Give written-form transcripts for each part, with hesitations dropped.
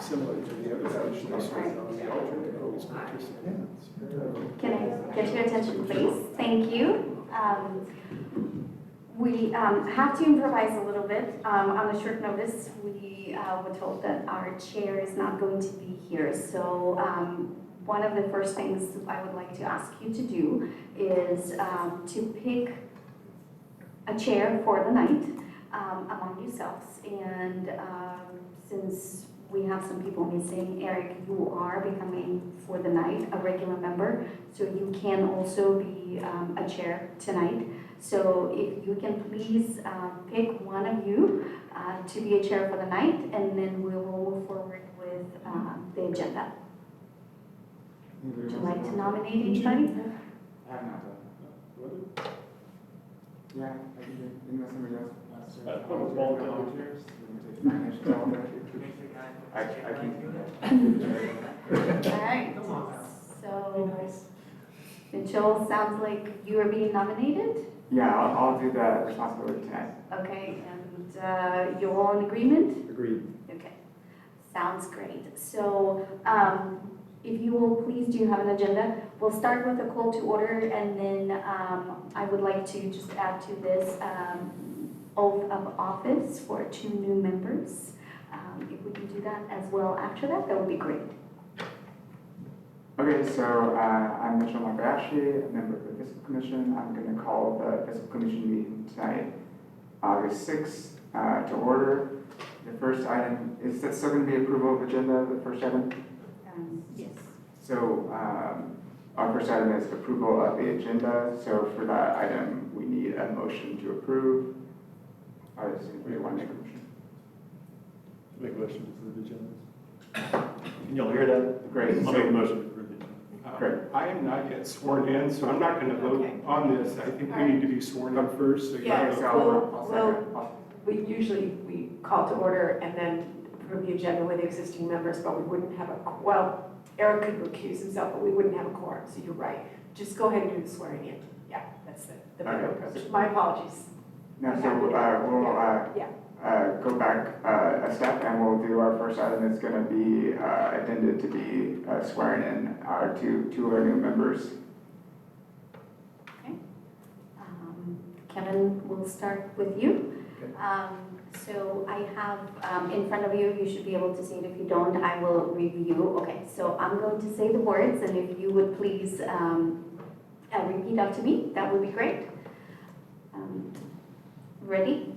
similar to the other commissioners, the alternate always participates. Can I get your attention, please? Thank you. We have to improvise a little bit. On a short notice, we were told that our chair is not going to be here. So one of the first things I would like to ask you to do is to pick a chair for the night among yourselves. And since we have some people missing, Eric, you are becoming for the night a regular member, so you can also be a chair tonight. So if you can please pick one of you to be a chair for the night, and then we will move forward with the agenda. Would you like to nominate anybody? I have not done. Yeah, I can do. Unless somebody else wants to. Volunteers. I can. All right. So Mitchell, sounds like you are being nominated. Yeah, I'll do the responsibility tonight. Okay, and you're all in agreement? Agreed. Okay, sounds great. So if you will please, do you have an agenda? We'll start with a call to order, and then I would like to just add to this oath of office for 2 new members. If we can do that as well after that, that would be great. Okay, so I'm Mitchell Makayashi, a member of the Fiscal Commission. I'm going to call the Fiscal Commission meeting tonight, August 6th, to order. The first item, is that still going to be approval of agenda, the first item? Yes. So our first item is approval of the agenda. So for that item, we need a motion to approve. Does anybody want to make a motion? Make a motion to approve the agenda. Can y'all hear that? Great. I'll make a motion to approve the agenda. Great. I am not yet sworn in, so I'm not going to vote on this. I think we need to be sworn in first. So Yeah, Okay, so well, we usually call to order and then approve the agenda with existing members, but we wouldn't have well, Eric could recuse himself, but we wouldn't have a quorum, so you're right. Just go ahead and do the swearing in. Yeah, that's the better approach. My apologies. No, so we'll go back a step, and we'll do our first item. It's going to be intended to be swearing in our two our new members. Okay. Kevin, we'll start with you. Okay. So I have in front of you, you should be able to see it. If you don't, I will review. Okay, so I'm going to say the words, and if you would please repeat after me, that would be great. Ready?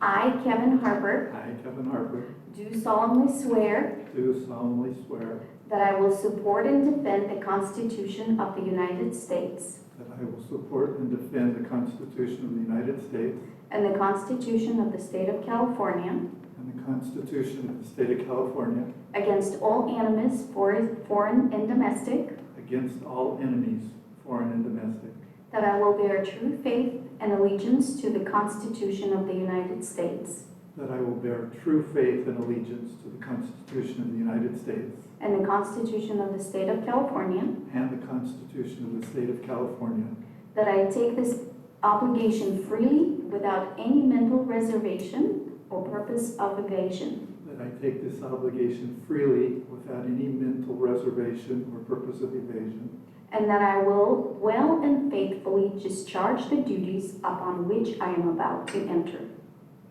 I, Kevin Harper, I, Kevin Harper, do solemnly swear do solemnly swear that I will support and defend the Constitution of the United States that I will support and defend the Constitution of the United States and the Constitution of the State of California and the Constitution of the State of California against all enemies, foreign and domestic, against all enemies, foreign and domestic, that I will bear true faith and allegiance to the Constitution of the United States that I will bear true faith and allegiance to the Constitution of the United States and the Constitution of the State of California, and the Constitution of the State of California, that I take this obligation freely without any mental reservation or purpose of evasion, that I take this obligation freely without any mental reservation or purpose of evasion, and that I will well and faithfully discharge the duties upon which I am about to enter.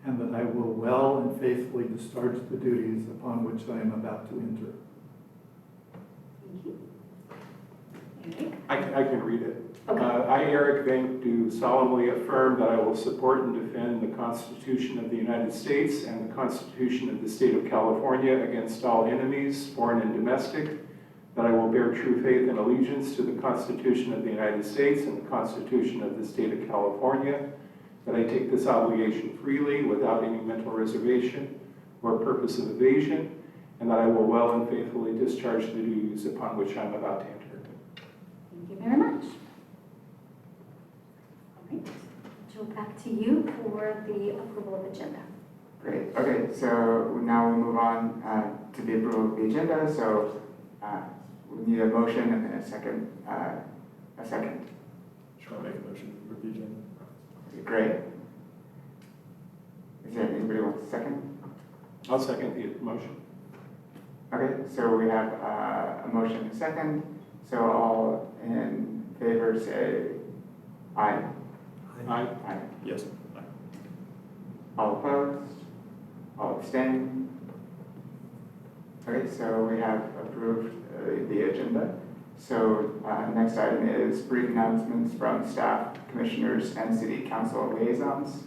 and that I will well and faithfully discharge the duties upon which I am about to enter. Thank you. Eric? I can read it. Okay. I, Eric Vink, do solemnly affirm that I will support and defend the Constitution of the United States and the Constitution of the State of California against all enemies, foreign and domestic, that I will bear true faith and allegiance to the Constitution of the United States and the Constitution of the State of California, that I take this obligation freely without any mental reservation or purpose of evasion, and that I will well and faithfully discharge the duties upon which I am about to enter. Thank you very much. All right, Joe, back to you for the approval of agenda. Great. Okay, so now we move on to the approval of the agenda. So we need a motion and then a second. Sure, I'll make a motion to approve the agenda. Okay, great. Is there anybody wants a second? I'll second the motion. Okay, so we have a motion and a second. So all in favor say aye. Aye. Aye. Yes. All opposed? All abstain? Okay, so we have approved the agenda. So next item is brief announcements from staff, commissioners, and city council liaisons.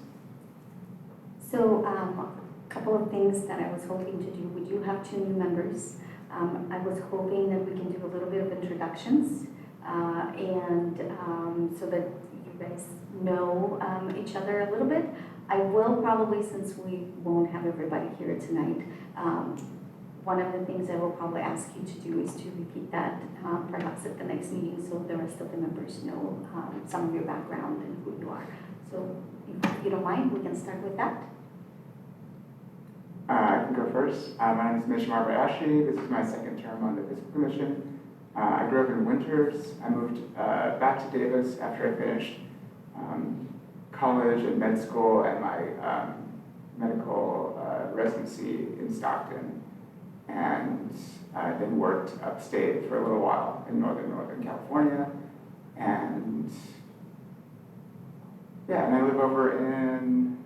So a couple of things that I was hoping to do. We do have 2 new members. I was hoping that we can do a little bit of introductions and so that you guys know each other a little bit. I will probably, since we won't have everybody here tonight, one of the things I will probably ask you to do is to repeat that perhaps at the next meeting so the rest of the members know some of your background and who you are. So if you don't mind, we can start with that. I can go first. My name is Mishmar Bayashi. This is my second term on the Fiscal Commission. I grew up in Winters. I moved back to Davis after I finished college and med school and my medical residency in Stockton. And I then worked upstate for a little while in Northern California. And yeah, and I live over in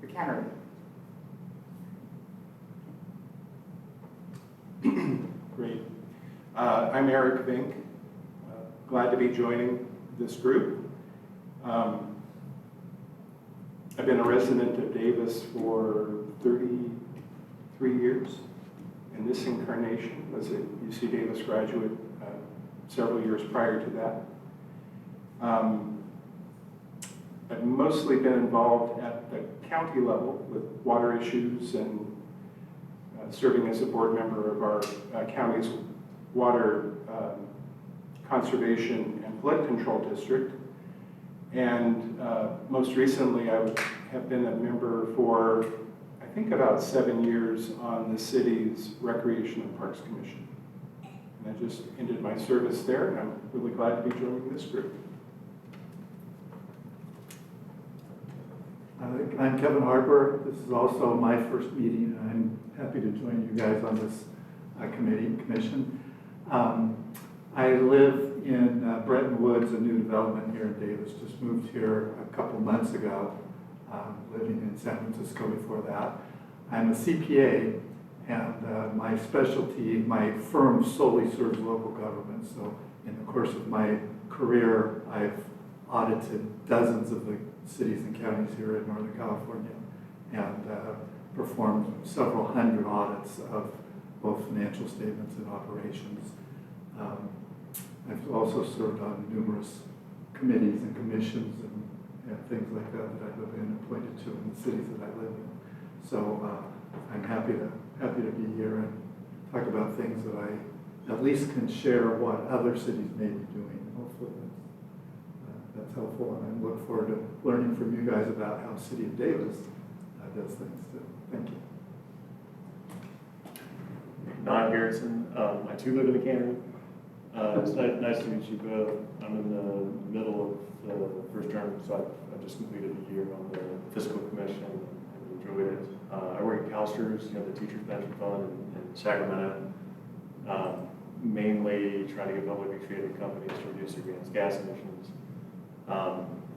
the Cannery. Great. I'm Eric Vink. Glad to be joining this group. I've been a resident of Davis for 33 years. In this incarnation, was a UC Davis graduate several years prior to that. I've mostly been involved at the county level with water issues and serving as a board member of our county's water conservation and flood control district. And most recently, I have been a member for, I think, about 7 years on the city's Recreation and Parks Commission. And I just ended my service there, and I'm really glad to be joining this group. I'm Kevin Harper. This is also my first meeting, and I'm happy to join you guys on this commission. I live in Bretton Woods, a new development here in Davis. Just moved here a couple months ago, living in San Francisco before that. I'm a CPA, and my specialty, my firm solely serves local government. So in the course of my career, I've audited dozens of the cities and counties here in Northern California and performed several hundred audits of both financial statements and operations. I've also served on numerous committees and commissions and things like that that I've been appointed to in the cities that I live in. So I'm happy to be here and talk about things that I at least can share what other cities may be doing. Hopefully that's helpful, and I look forward to learning from you guys about how City of Davis does things too. Thank you. Don Garrison. I too live in the Cannery. It's nice to meet you both. I'm in the middle of the first term, so I just completed a year on the Fiscal Commission and enjoyed it. I work at CalSTRS, the Teachers Pension Fund in Sacramento, mainly trying to get publicly traded companies to reduce their greenhouse gas emissions.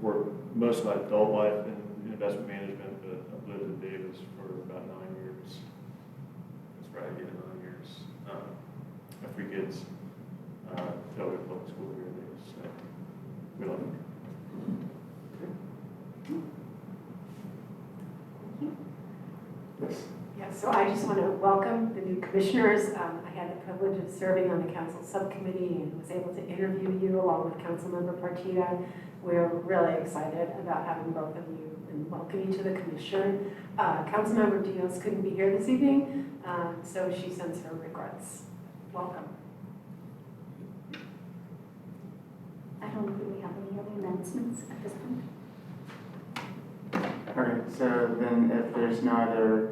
Worked most of my adult life in investment management, but I've lived in Davis for about 9 years. That's right, 9 years. I have 3 kids. Go to public school here in Davis, so we love it. Yes. Yeah, so I just want to welcome the new commissioners. I had the privilege of serving on the council subcommittee and was able to interview you along with Councilmember Partida. We're really excited about having both of you and welcome you to the commission. Councilmember Diaz couldn't be here this evening, so she sends her regrets. Welcome. I don't really have any other announcements at this point. Okay, so then if there's no other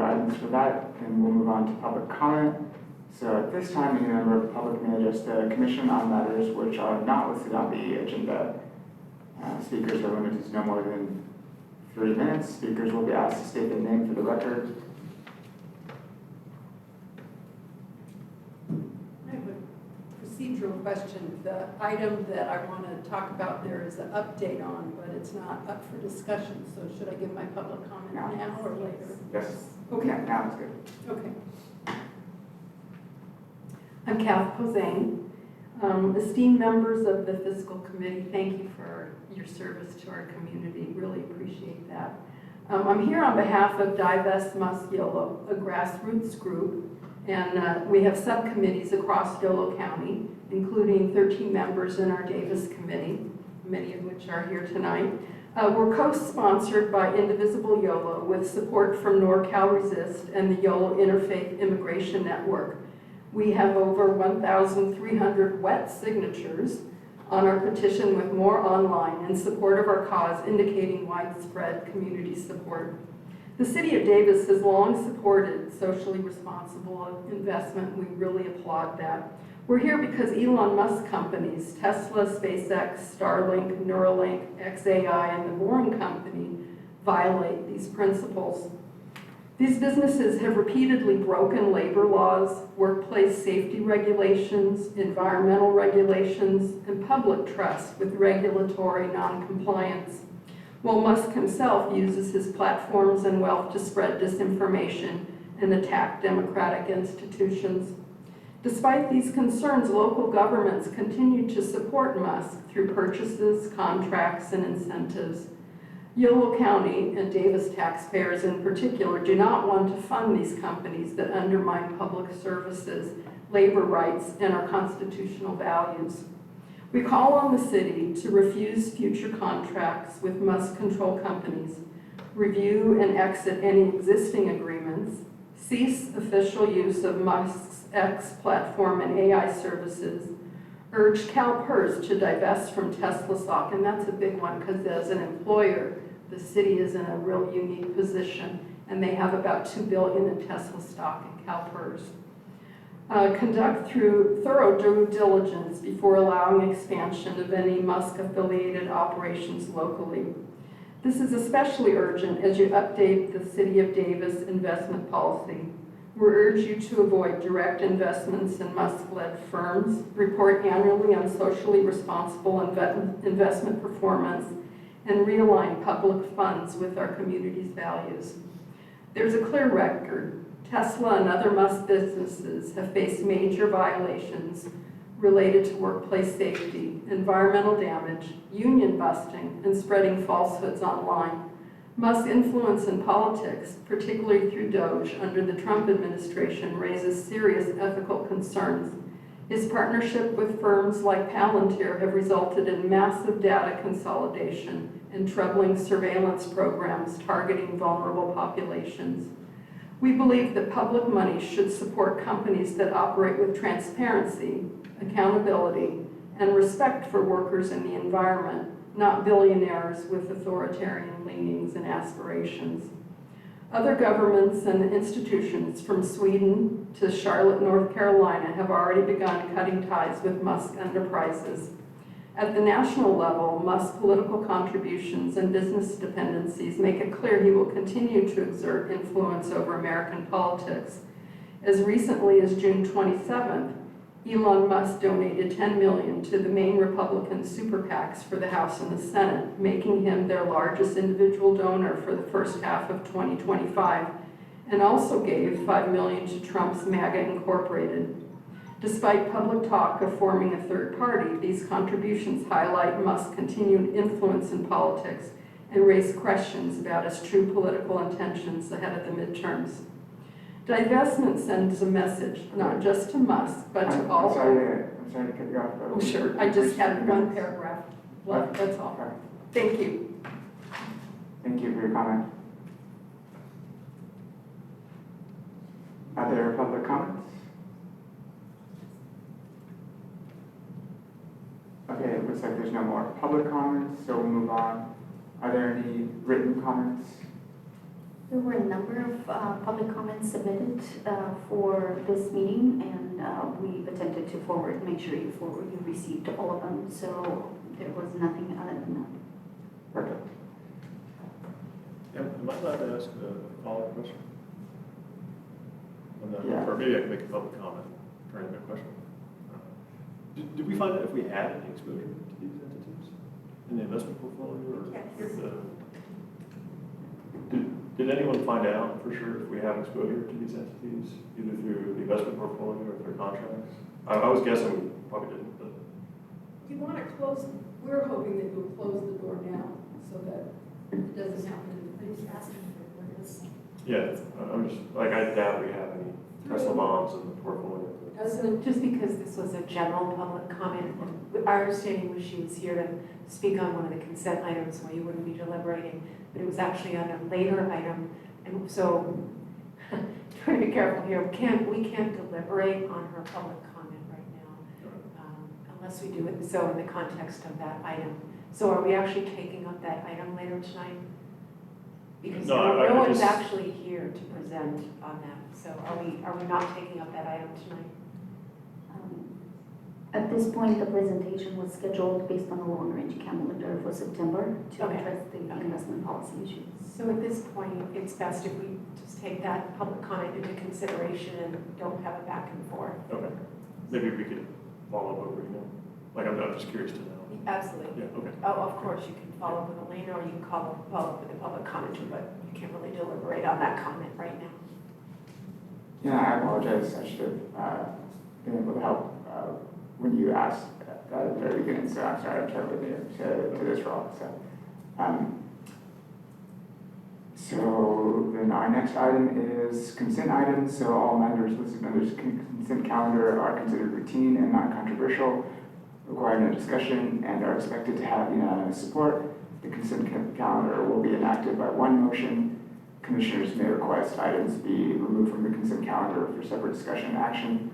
items for that, then we'll move on to public comment. So at this time, any member of the public may address the commission on matters which are not listed on the agenda. Speakers are limited to no more than 3 minutes. Speakers will be asked to state their name for the record. to a question. The item that I want to talk about there is an update on, but it's not up for discussion. So should I give my public comment now or later? Yes. Okay. Yeah, now it's good. Okay. I'm Kath Posehn. Esteemed members of the Fiscal Committee, thank you for your service to our community. Really appreciate that. I'm here on behalf of Divest Musk Yolo, a grassroots group, and we have subcommittees across Yolo County, including 13 members in our Davis Committee, many of which are here tonight. We're co-sponsored by Indivisible YOLO with support from NorCal Resist and the YOLO Interfaith Immigration Network. We have over 1,300 wet signatures on our petition, with more online in support of our cause, indicating widespread community support. The City of Davis has long supported socially responsible investment. We really applaud that. We're here because Elon Musk companies, Tesla, SpaceX, Starlink, Neuralink, XAI, and the Boring Company violate these principles. These businesses have repeatedly broken labor laws, workplace safety regulations, environmental regulations, and public trust with regulatory noncompliance. While Musk himself uses his platforms and wealth to spread disinformation and attack democratic institutions. Despite these concerns, local governments continue to support Musk through purchases, contracts, and incentives. Yolo County and Davis taxpayers in particular do not want to fund these companies that undermine public services, labor rights, and our constitutional values. We call on the city to refuse future contracts with Musk-controlled companies, review and exit any existing agreements, cease official use of Musk's X platform and AI services, urge CalPERS to divest from Tesla stock, and that's a big one because as an employer, the city is in a real unique position, and they have about $2 billion in Tesla stock in CalPERS. Conduct through thorough due diligence before allowing expansion of any Musk-affiliated operations locally. This is especially urgent as you update the City of Davis investment policy. We urge you to avoid direct investments in Musk-led firms, report annually on socially responsible investment performance, and realign public funds with our community's values. There's a clear record. Tesla and other Musk businesses have faced major violations related to workplace safety, environmental damage, union busting, and spreading falsehoods online. Musk's influence in politics, particularly through Doge under the Trump administration, raises serious ethical concerns. His partnership with firms like Palantir have resulted in massive data consolidation and troubling surveillance programs targeting vulnerable populations. We believe that public money should support companies that operate with transparency, accountability, and respect for workers and the environment, not billionaires with authoritarian leanings and aspirations. Other governments and institutions from Sweden to Charlotte, North Carolina have already begun cutting ties with Musk enterprises. At the national level, Musk's political contributions and business dependencies make it clear he will continue to exert influence over American politics. As recently as June 27th, Elon Musk donated $10 million to the main Republican super PACs for the House and the Senate, making him their largest individual donor for the first half of 2025, and also gave $5 million to Trump's MAGA Incorporated. Despite public talk of forming a third party, these contributions highlight Musk's continued influence in politics and raise questions about his true political intentions ahead of the midterms. Divestment sends a message not just to Musk, but to all. I'm sorry to cut you off. But Oh, sure. I just had one paragraph left. That's all. Okay. Thank you. Thank you for your comment. Are there public comments? Okay, it looks like there's no more public comments, so we'll move on. Are there any written comments? There were a number of public comments submitted for this meeting, and we attempted to make sure you received all of them, so there was nothing other than that. Perfect. Am I allowed to ask a follow-up question? Yeah. Or maybe I can make a public comment during the question. Did we find out if we had any exposure to these entities in the investment portfolio? Or Yes. Did anyone find out for sure if we have exposure to these entities, either through the investment portfolio or through contracts? I was guessing we probably didn't, but. You want to close, we're hoping that you'll close the door now so that it doesn't happen in the future. Yeah, I'm just, like, I doubt we have any Tesla bonds in the portfolio. So just because this was a general public comment, our understanding was she was here to speak on one of the consent items where you wouldn't be deliberating, but it was actually on a later item. And so, trying to be careful here, we can't deliberate on her public comment right now, unless we do it so in the context of that item. So are we actually taking up that item later tonight? Because No, no I one's just- actually here to present on that. So are we not taking up that item tonight? At this point, the presentation was scheduled based on a long-range calendar for September to Okay. address the investment policy issues. So at this point, it's best if we just take that public comment into consideration and don't have a back and forth. Okay. Maybe we could follow up over email. Like, I'm just curious to know. Absolutely. Yeah, okay. Oh, of course, you can follow up with Elena or you can follow up with the public commenter, but you can't really deliberate on that comment right now. Yeah, I apologize. I should have been able to help when you asked at the very beginning. So I'm sorry, I'm totally new to this role. So then our next item is consent items. So all matters listed under the consent calendar are considered routine and non-controversial, require no discussion, and are expected to have unanimous support. The consent calendar will be enacted by one motion. Commissioners may request items be removed from the consent calendar for separate discussion and action.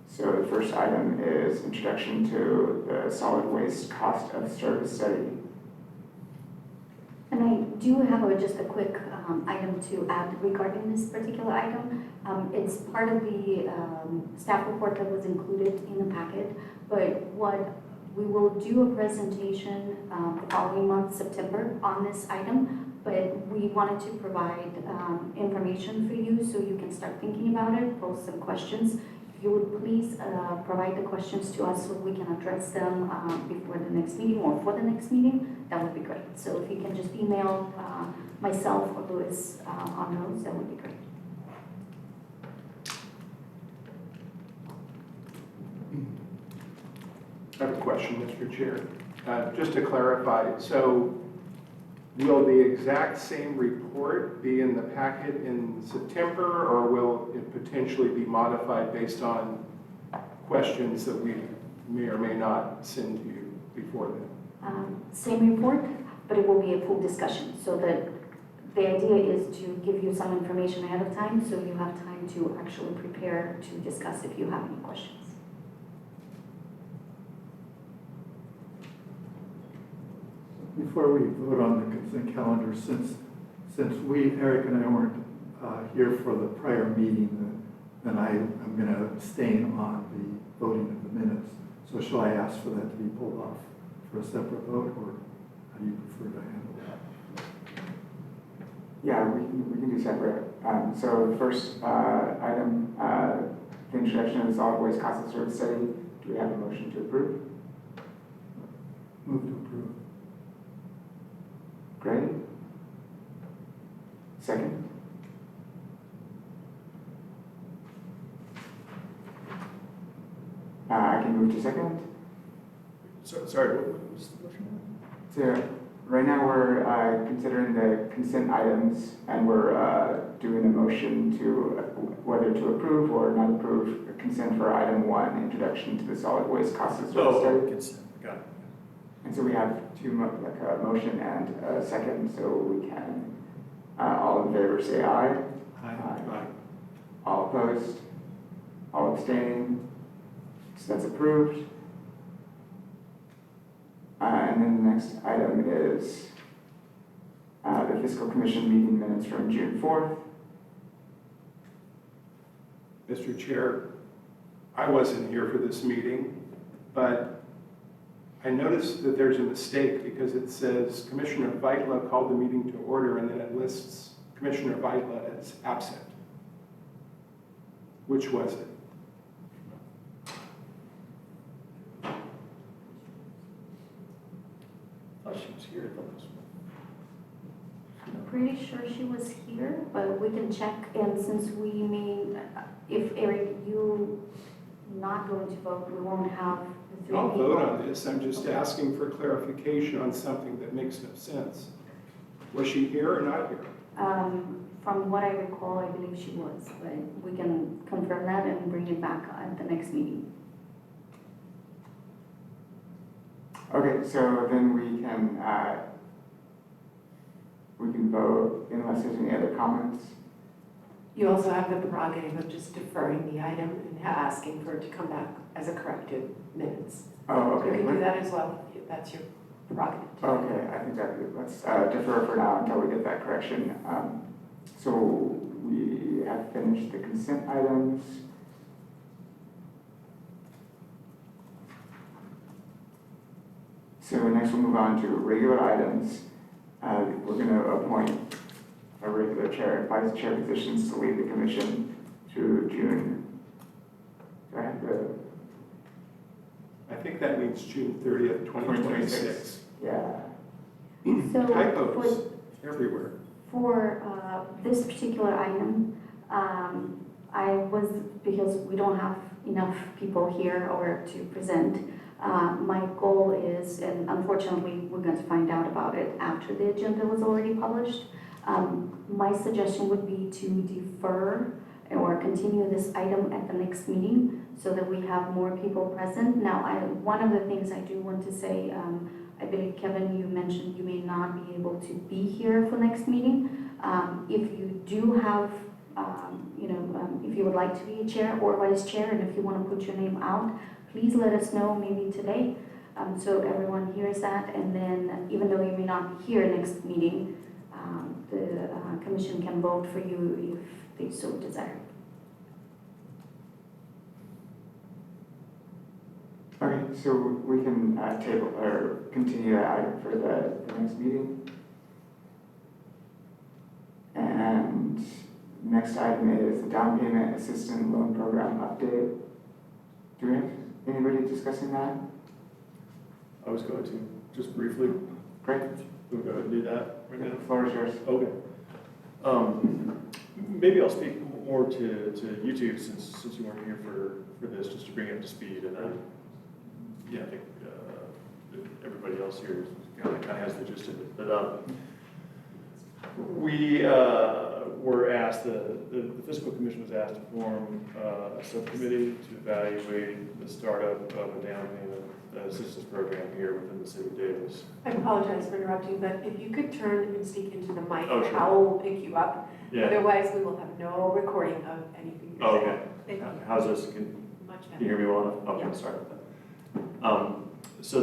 So the first item is introduction to the solid waste cost of service study. And I do have just a quick item to add regarding this particular item. It's part of the staff report that was included in the packet, but what we will do a presentation the following month, September, on this item, but we wanted to provide information for you so you can start thinking about it, pose some questions. If you would please provide the questions to us so we can address them before the next meeting or for the next meeting, that would be great. So if you can just email myself or Louis on those, that would be great. I have a question, Mr. Chair. Just to clarify, so will the exact same report be in the packet in September, or will it potentially be modified based on questions that we may or may not send to you before then? Same report, but it will be a full discussion. So that the idea is to give you some information ahead of time so you have time to actually prepare to discuss if you have any questions. Before we vote on the consent calendar, since Eric and I weren't here for the prior meeting, then I'm going to abstain on the voting of the minutes. So shall I ask for that to be pulled off for a separate vote, or how do you prefer to handle that? Yeah, we can do separate. So the first item, the introduction of the solid waste cost of service study. Do we have a motion to approve? Move to approve. Great. Second? I can move to second. Sorry, what was the motion? So right now we're considering the consent items, and we're doing a motion to whether to approve or not approve consent for item 1, introduction to the solid waste cost of service study. Consent, got it. And so we have like a motion and a second, so we can, all in favor say aye. Aye. All opposed? All abstaining? So that's approved. And then the next item is the Fiscal Commission meeting minutes from June 4th. Mr. Chair, I wasn't here for this meeting, but I noticed that there's a mistake because it says Commissioner Vitla called the meeting to order, and then it lists Commissioner Vitla as absent. Which was it? sure she was here, but we can check, and since we may, if Eric, you not going to vote, we won't have the 3 I'll people. vote on this. I'm just asking for clarification on something that makes no sense. Was she here or not here? From what I recall, I believe she was, but we can confirm that and bring it back at the next meeting. Okay, so then we can vote unless there's any other comments. You also have the prerogative of just deferring the item and asking for it to come back as a corrected minutes. Oh, You okay. can do that as well, if that's your prerogative. Okay, I think let's defer for now until we get that correction. So we have finished the consent items. So next we'll move on to regular items. We're going to appoint a regular chair and vice chair positions to lead the commission through June. Do I have the I think that means June 30th, 2026. Yeah. So Typos everywhere. for this particular item, because we don't have enough people here or to present, my goal is, and unfortunately, we're going to find out about it after the agenda was already published. My suggestion would be to defer or continue this item at the next meeting so that we have more people present. Now, one of the things I do want to say, I believe, Kevin, you mentioned you may not be able to be here for next meeting. If you do have, if you would like to be a chair or vice chair, and if you want to put your name out, please let us know maybe today, so everyone hears that. And then even though you may not be here next meeting, the commission can vote for you if they so desire. Okay, so we can table or continue that item for the next meeting. And next item is the down payment assistance loan program update. Do we have anybody discussing that? I was going to, just briefly, Great, we'll go ahead and do that right now. the floor is yours. Okay. Maybe I'll speak more to you two since you weren't here for this, just to bring it up to speed. And then, I think everybody else here kind of has the gist of it. But we were asked, the Fiscal Commission was asked to form a subcommittee to evaluate the startup of a down payment assistance program here within the city of Davis. I apologize for interrupting, but if you could turn and speak into the mic, Oh, sure. I will pick you up. Yeah. Otherwise, we will have no recording of anything you're Oh, saying. okay. Thank you. How's this? Can Much you better. hear me well enough? Okay, Yeah. sorry about that. So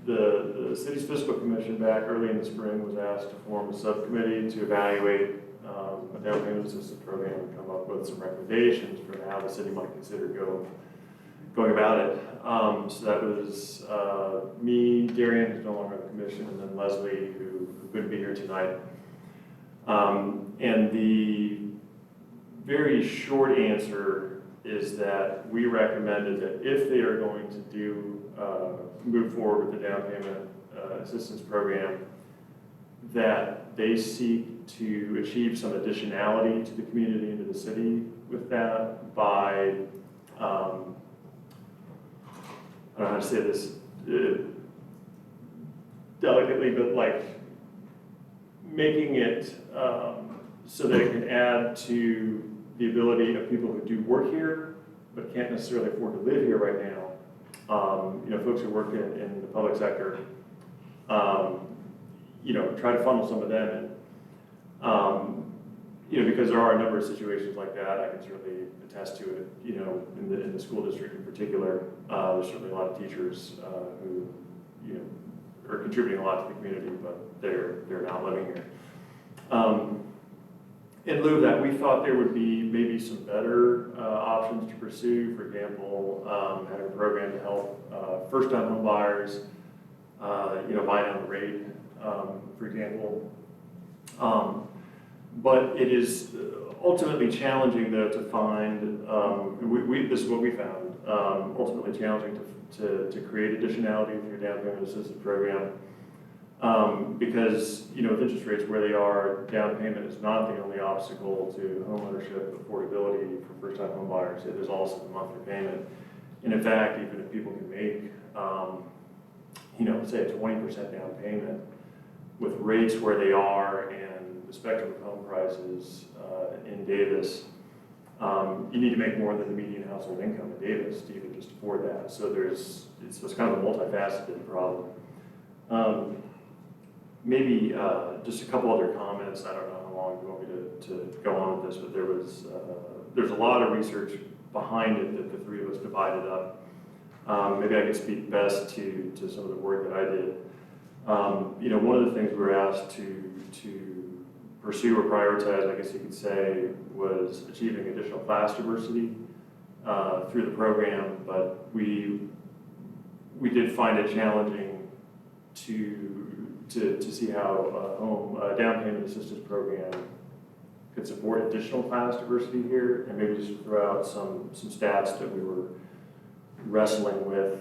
the city's fiscal commission back early in the spring was asked to form a subcommittee to evaluate a down payment assistance program and come up with some recommendations for how the city might consider going about it. So that was me, Darian, who's no longer on the commission, and then Leslie, who couldn't be here tonight. And the very short answer is that we recommended that if they are going to move forward with the down payment assistance program, that they seek to achieve some additionality to the community and to the city with that by, I don't know how to say this delicately, but like making it so that it can add to the ability of people who do work here but can't necessarily afford to live here right now. Folks who work in the public sector, try to funnel some of them in. Because there are a number of situations like that. I can certainly attest to it. In the school district in particular, there's certainly a lot of teachers who, are contributing a lot to the community, but they're not living here. In lieu of that, we thought there would be maybe some better options to pursue. For example, having a program to help first-time home buyers, buy down the rate, for example. But it is ultimately challenging, though, to find, this is what we found, ultimately challenging to create additionality through down payment assistance program. Because, with interest rates where they are, down payment is not the only obstacle to homeownership affordability for first-time home buyers. There's also the monthly payment. And in fact, even if people can make, say a 20% down payment, with rates where they are and the spectrum of home prices in Davis, you need to make more than the median household income in Davis to even just afford that. So it's kind of a multifaceted problem. Maybe just a couple other comments. I don't know how long you want me to go on with this, but there's a lot of research behind it that the three of us divided up. Maybe I could speak best to some of the work that I did. One of the things we were asked to pursue or prioritize, I guess you could say, was achieving additional class diversity through the program, but we did find it challenging to see how a down payment assistance program could support additional class diversity here, and maybe just throw out some stats that we were wrestling with.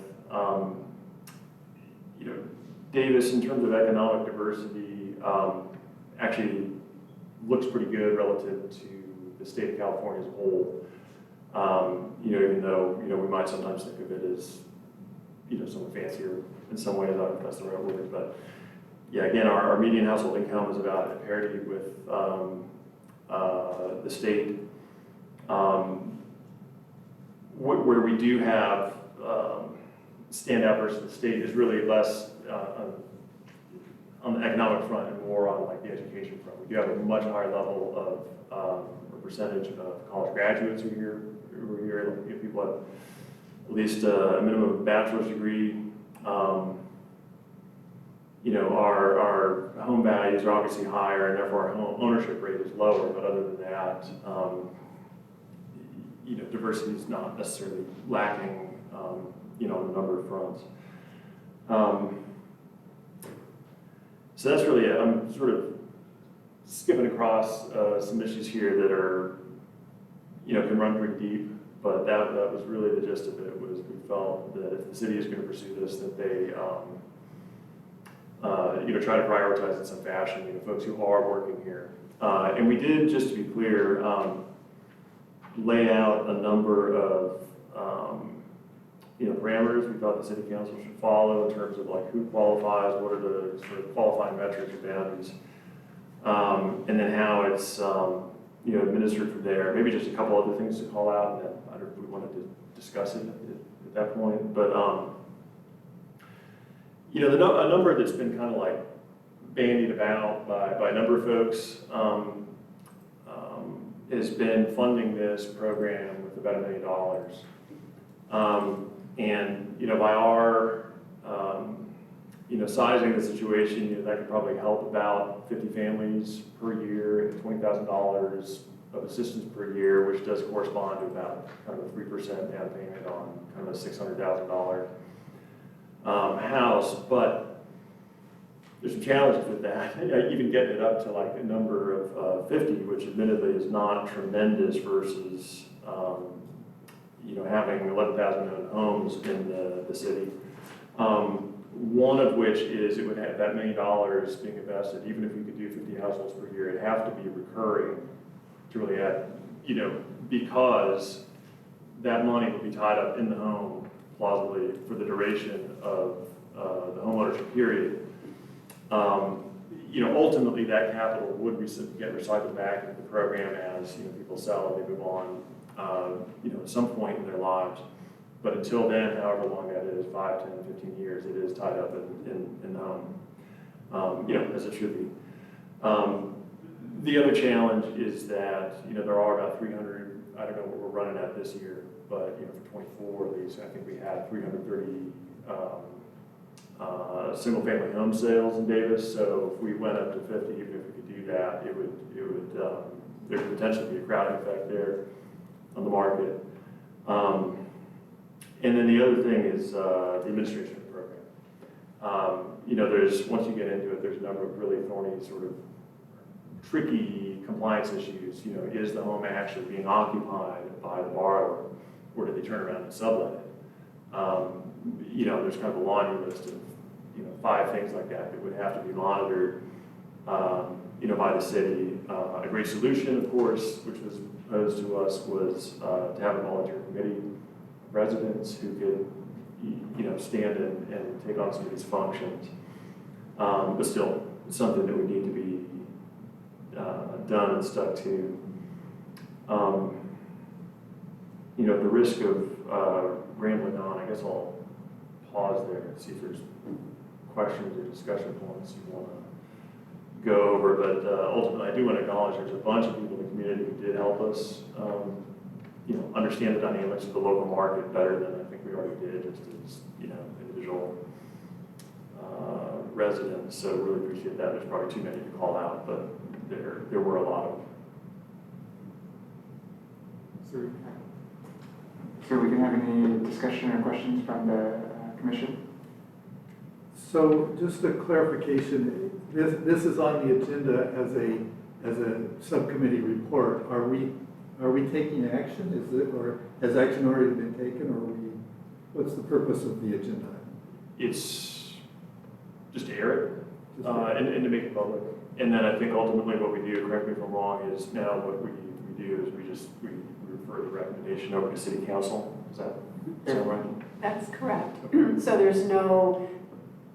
Davis, in terms of economic diversity, actually looks pretty good relative to the state of California as a whole. Even though we might sometimes think of it as somewhat fancier in some ways. I don't know if that's the right word, but yeah, again, our median household income is about at parity with the state. Where we do have standout versus the state is really less on the economic front and more on like the education front. We do have a much higher level of a percentage of college graduates who are here. People have at least a minimum bachelor's degree. Our home values are obviously higher, and therefore our home ownership rate is lower. But other than that, diversity is not necessarily lacking, on a number of fronts. So that's really it. I'm sort of skipping across some issues here that are, can run pretty deep, but that was really the gist of it. Was we felt that if the city is going to pursue this, that they, try to prioritize in some fashion, folks who are working here. And we did, just to be clear, lay out a number of parameters we thought the city council should follow in terms of like who qualifies, what are the sort of qualifying metrics or boundaries, and then how it's administered from there. Maybe just a couple other things to call out, and then I don't know if we wanted to discuss it at that point. But a number that's been kind of like bandied about by a number of folks has been funding this program with about $1 million. And by our sizing the situation, that could probably help about 50 families per year and $20,000 of assistance per year, which does correspond to about kind of a 3% down payment on kind of a $600,000 house. But there's some challenges with that. Even getting it up to like a number of 50, which admittedly is not tremendous versus having 11,000 owned homes in the city. One of which is it would have that $1 million being invested, even if we could do 50 households per year, it'd have to be recurring to really add, because that money would be tied up in the home plausibly for the duration of the homeownership period. Ultimately that capital would get recycled back into the program as people sell and they move on, at some point in their lives. But until then, however long that is, 5, 10, 15 years, it is tied up in the home, as it should be. The other challenge is that, there are about 300, I don't know what we're running at this year, but, for 24 at least, I think we had 330 single-family home sales in Davis. So if we went up to 50, even if we could do that, there could potentially be a crowding effect there on the market. And then the other thing is the administration of the program. Once you get into it, there's a number of really thorny, sort of tricky compliance issues. Is the home actually being occupied by the borrower, or do they turn around and sublet it? There's kind of a laundry list of 5 things like that that would have to be monitored, by the city. A great solution, of course, which was proposed to us, was to have a volunteer committee of residents who could, stand and take on some of these functions. But still, it's something that would need to be done and stuck to. The risk of rambling on, I guess I'll pause there and see if there's questions or discussion points you want to go over. But ultimately, I do want to acknowledge there's a bunch of people in the community who did help us, understand the dynamics of the local market better than I think we already did, just as, individual residents. So really appreciate that. There's probably too many to call out, but there were a lot of them. So we can have any discussion or questions from the commission? So just a clarification, this is on the agenda as a subcommittee report. Are we taking action? Is it, or has action already been taken, or what's the purpose of the agenda? It's just to air it and to make it public. And then I think ultimately what we do, correct me if I'm wrong, is now what we do is we refer the recommendation over to city council. Is that sound right? That's correct. So there's no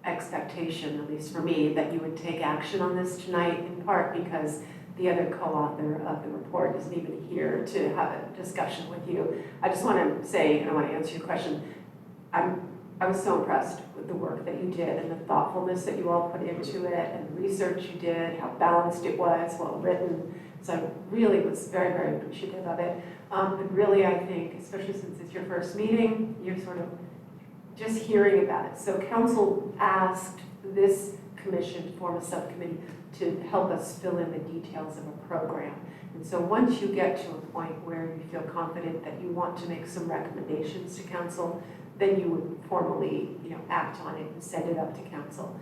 expectation, at least for me, that you would take action on this tonight, in part because the other co-author of the report isn't even here to have a discussion with you. I just want to say, and I want to answer your question, I was so impressed with the work that you did and the thoughtfulness that you all put into it and the research you did, how balanced it was, well written. So I really was very, very appreciative of it. And really, I think, especially since it's your first meeting, you're sort of just hearing about it. So council asked this commission to form a subcommittee to help us fill in the details of a program. And so once you get to a point where you feel confident that you want to make some recommendations to council, then you would formally, act on it and send it up to council.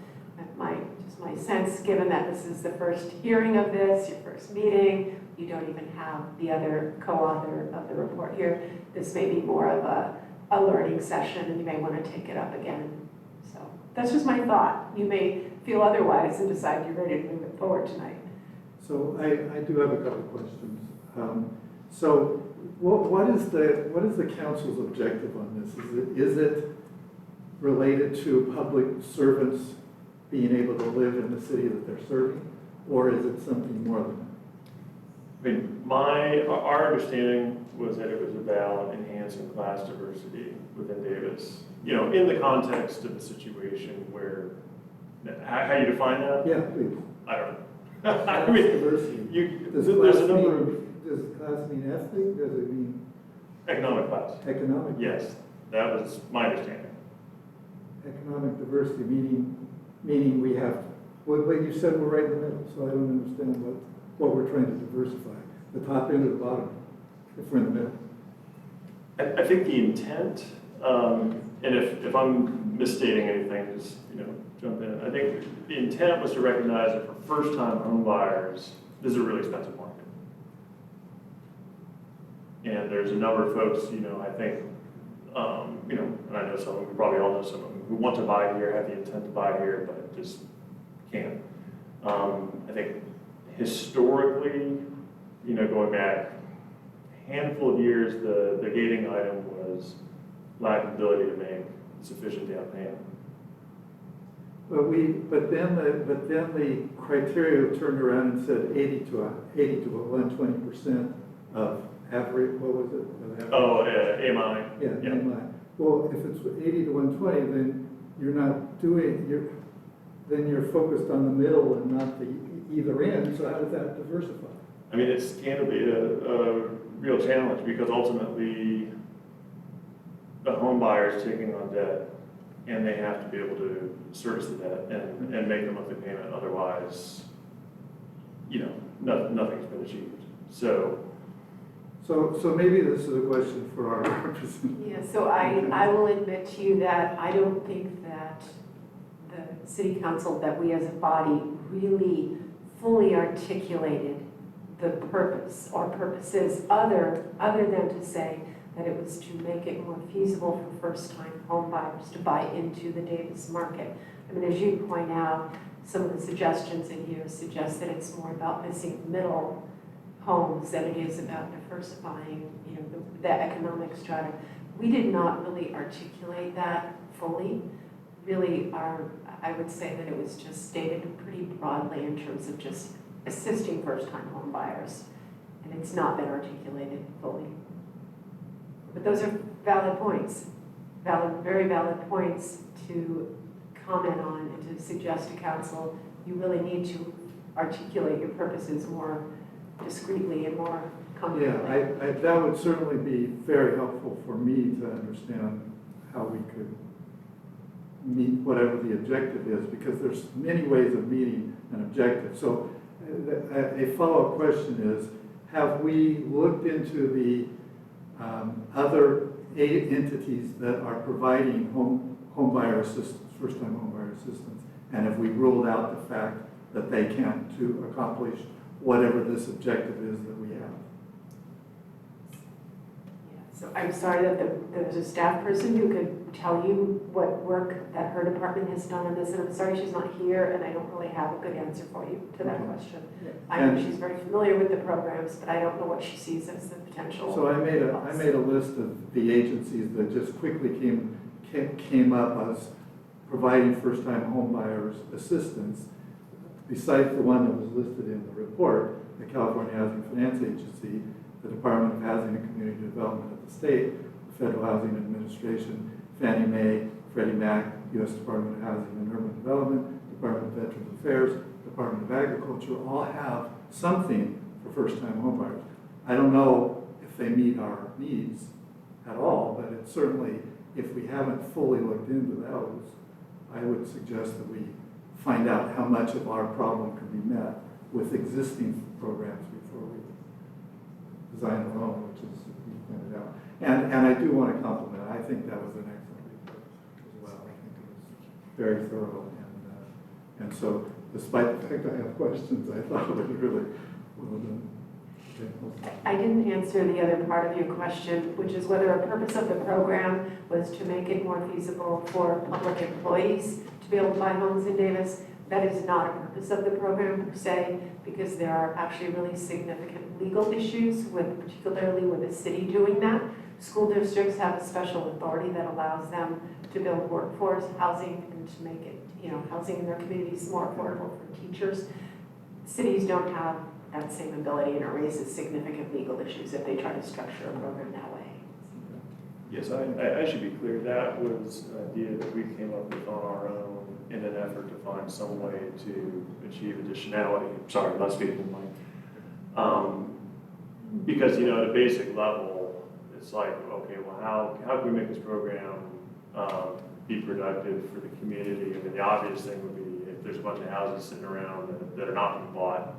Just my sense, given that this is the first hearing of this, your first meeting, you don't even have the other co-author of the report here, this may be more of a learning session and you may want to take it up again. So that's just my thought. You may feel otherwise and decide you're ready to move it forward tonight. So I do have a couple of questions. So what is the council's objective on this? Is it related to public servants being able to live in the city that they're serving, or is it something more than that? I mean, our understanding was that it was about enhancing class diversity within Davis. In the context of a situation where, how you define that? Yeah, please. I don't know. Class I mean, diversity. Does there's a number of class mean ethnic? Does it mean economic class. economic? Yes, that was my understanding. Economic diversity, meaning we have, what you said we're right in the middle, so I don't understand what we're trying to diversify. The top end or the bottom, if we're in the middle. I think the intent, and if I'm misstating anything, just jump in. I think the intent was to recognize that for first-time home buyers, this is a really expensive market. And there's a number of folks, I think, and I know some of them, we probably all know some of them, who want to buy here, have the intent to buy here, but just can't. I think historically, going back a handful of years, the gating item was lack of ability to make sufficient down payment. But then the criteria turned around and said 80 to 120% of average. What was it? Oh, AMI. Yeah, AMI. Well, if it's 80 to 120, then then you're focused on the middle and not the either end. So how does that diversify? I mean, it's candidly a real challenge because ultimately the home buyer is taking on debt and they have to be able to service the debt and make the monthly payment. Otherwise, nothing's been achieved. So maybe this is a question for our representative. Yeah, so I will admit to you that I don't think that the city council, that we as a body really fully articulated the purpose or purposes other than to say, that it was to make it more feasible for first-time home buyers to buy into the Davis market. I mean, as you point out, some of the suggestions in here suggest that it's more about missing middle homes than it is about diversifying, you know, the economic strata. We did not really articulate that fully. Really, I would say that it was just stated pretty broadly in terms of just assisting first-time home buyers, and it's not been articulated fully. But those are valid points, very valid points to comment on and to suggest to council. You really need to articulate your purposes more discreetly and more comfortably. Yeah, that would certainly be very helpful for me to understand how we could meet whatever the objective is, because there's many ways of meeting an objective. So a follow-up question is, have we looked into the other entities that are providing home buyer assistance, first-time home buyer assistance, and have we ruled out the fact that they can't to accomplish whatever this objective is that we have? So I'm sorry that there's a staff person who could tell you what work that her department has done on this, and I'm sorry she's not here, and I don't really have a good answer for you to that question. I know she's very familiar with the programs, but I don't know what she sees as the potential. So I made a list of the agencies that just quickly came up as providing first-time home buyers assistance, besides the one that was listed in the report, the California Housing Finance Agency, the Department of Housing and Community Development of the state, the Federal Housing Administration, Fannie Mae, Freddie Mac, U.S. Department of Housing and Urban Development, Department of Veterans Affairs, Department of Agriculture, all have something for first-time home buyers. I don't know if they meet our needs at all, but it's certainly, if we haven't fully looked into those, I would suggest that we find out how much of our problem can be met with existing programs before we design our own, which is, you pointed out. And I do want to compliment, I think that was an excellent report as well. I think it was very thorough. And so, despite the fact I have questions, I thought it was really well done. I didn't answer the other part of your question, which is whether a purpose of the program was to make it more feasible for public employees to be able to buy homes in Davis. That is not a purpose of the program per se, because there are actually really significant legal issues with, particularly with the city doing that. School districts have a special authority that allows them to build workforce housing and to make it, you know, housing in their communities more affordable for teachers. Cities don't have that same ability, and it raises significant legal issues if they try to structure a program that way. Yes, I should be clear, that was an idea that we came up with on our own in an effort to find some way to achieve additionality. Sorry, I'm not speaking to Mike. Because, you know, at a basic level, it's like, okay, well, how can we make this program be productive for the community? I mean, the obvious thing would be if there's a bunch of houses sitting around that are not being bought,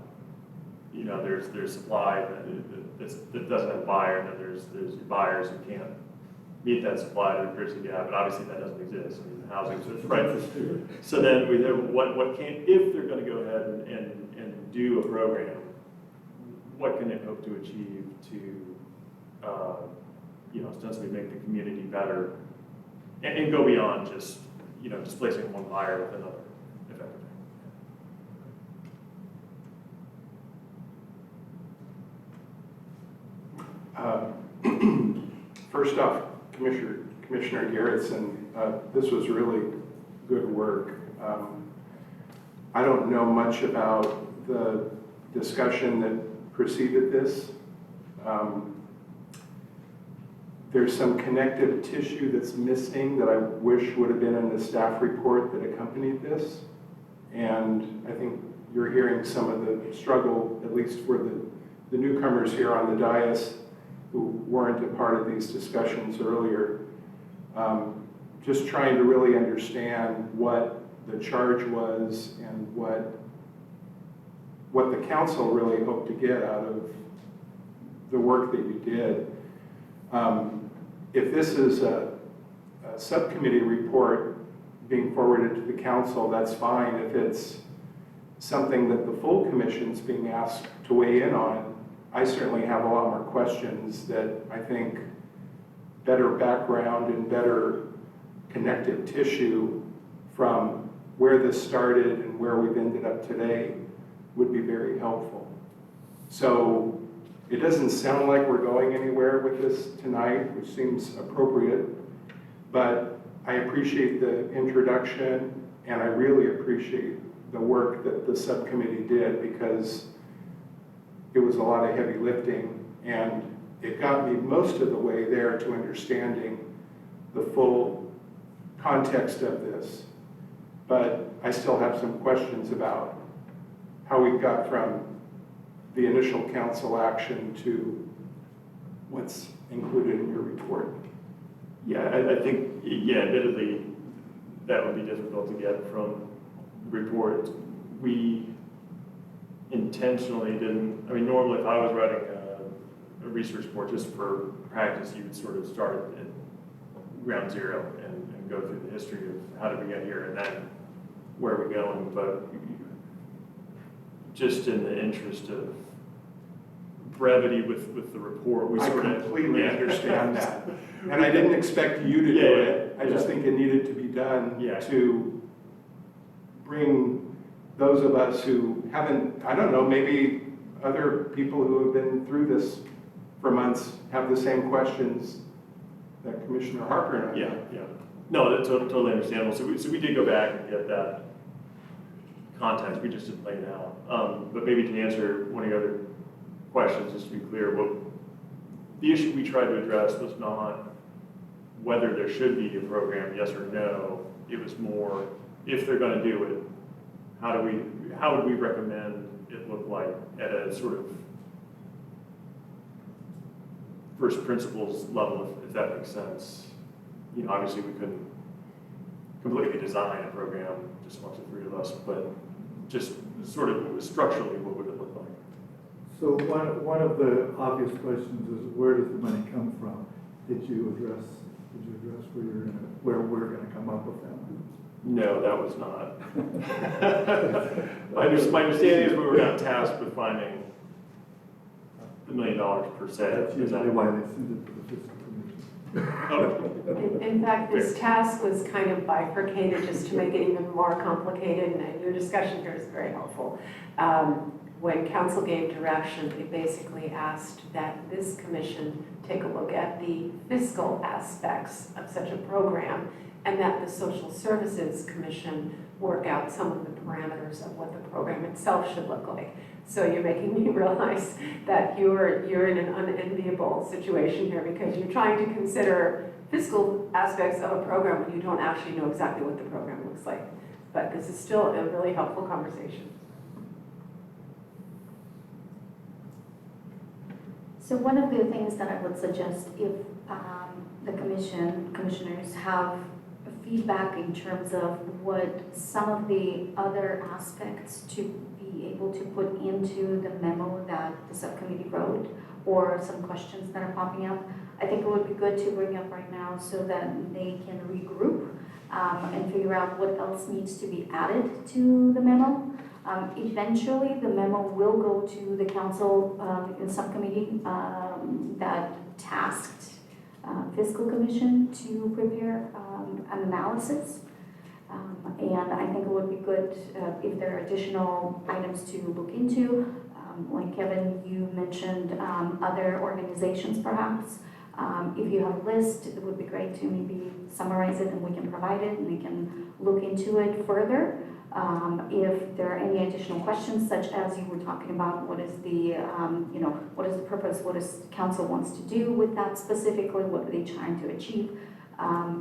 you know, there's supply that doesn't have a buyer, and then there's buyers who can't meet that supply to bridge the gap, but obviously that doesn't exist. I mean, the housing, right? So then what can, if they're going to go ahead and do a program, what can it hope to achieve to, you know, ostensibly make the community better and go beyond just, you know, displacing one buyer with another, effectively. First off, Commissioner Garrettson, this was really good work. I don't know much about the discussion that preceded this. There's some connective tissue that's missing that I wish would have been in the staff report that accompanied this. And I think you're hearing some of the struggle, at least for the newcomers here on the dais who weren't a part of these discussions earlier. Just trying to really understand what the charge was and what the council really hoped to get out of the work that you did. If this is a subcommittee report being forwarded to the council, that's fine. If it's something that the full commission's being asked to weigh in on, I certainly have a lot more questions that I think better background and better connective tissue from where this started and where we've ended up today would be very helpful. So it doesn't sound like we're going anywhere with this tonight, which seems appropriate, but I appreciate the introduction, and I really appreciate the work that the subcommittee did, because it was a lot of heavy lifting, and it got me most of the way there to understanding the full context of this. But I still have some questions about how we got from the initial council action to what's included in your report. Yeah, I think, yeah, admittedly, that would be difficult to get from the report. We intentionally didn't, I mean, normally if I was writing a research report just for practice, you would sort of start at ground zero and go through the history of how did we get here and then where are we going. But just in the interest of brevity with the report, we I sort of completely understand that. And I didn't expect you to do it. I just think it needed to be done to bring those of us who haven't, I don't know, maybe other people who have been through this for months have the same questions that Commissioner Harper and I Yeah, have. yeah. No, that's totally understandable. So we did go back and get that context. We just didn't lay it out. But maybe to answer one of your other questions, just to be clear, the issue we tried to address was not whether there should be a program, yes or no. It was more, if they're going to do it, how would we recommend it look like at a sort of first principles level, if that makes sense. You know, obviously we couldn't completely design a program just amongst the three of us, but just sort of structurally, what would it look like? So one of the obvious questions is, where does the money come from? Did you address where we're gonna come up with that? No, that was not. My understanding is we were not tasked with finding the $1 million per se. That's usually why they send it to the Fiscal Commission. In fact, this task was kind of bifurcated just to make it even more complicated, and your discussion here is very helpful. When council gave direction, they basically asked that this commission take a look at the fiscal aspects of such a program, and that the Social Services Commission work out some of the parameters of what the program itself should look like. So you're making me realize that you're in an unenviable situation here, because you're trying to consider fiscal aspects of a program when you don't actually know exactly what the program looks like. But this is still a really helpful conversation. So one of the things that I would suggest, if the commissioners have feedback in terms of what some of the other aspects to be able to put into the memo that the subcommittee wrote, or some questions that are popping up, I think it would be good to bring up right now so that they can regroup and figure out what else needs to be added to the memo. Eventually, the memo will go to the council subcommittee that tasked Fiscal Commission to prepare an analysis. And I think it would be good if there are additional items to look into. Like Kevin, you mentioned other organizations perhaps. If you have a list, it would be great to maybe summarize it and we can provide it and we can look into it further. If there are any additional questions, such as you were talking about, what is the, what is the purpose, what does council wants to do with that specifically, what are they trying to achieve,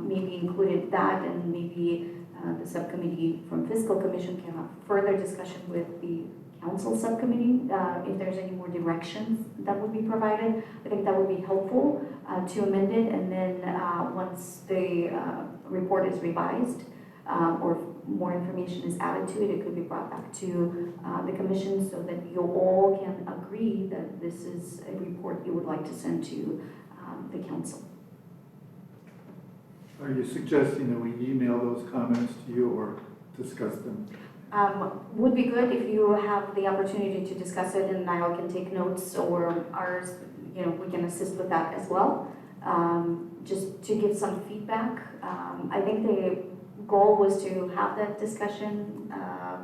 maybe included that, and maybe the subcommittee from Fiscal Commission can have further discussion with the council subcommittee, if there's any more directions that would be provided. I think that would be helpful to amend it, and then once the report is revised, or more information is added to it, it could be brought back to the commission so that you all can agree that this is a report you would like to send to the council. Are you suggesting that we email those comments to you or discuss them? Would be good if you have the opportunity to discuss it and Niall can take notes, or ours, we can assist with that as well. just to give some feedback. I think the goal was to have that discussion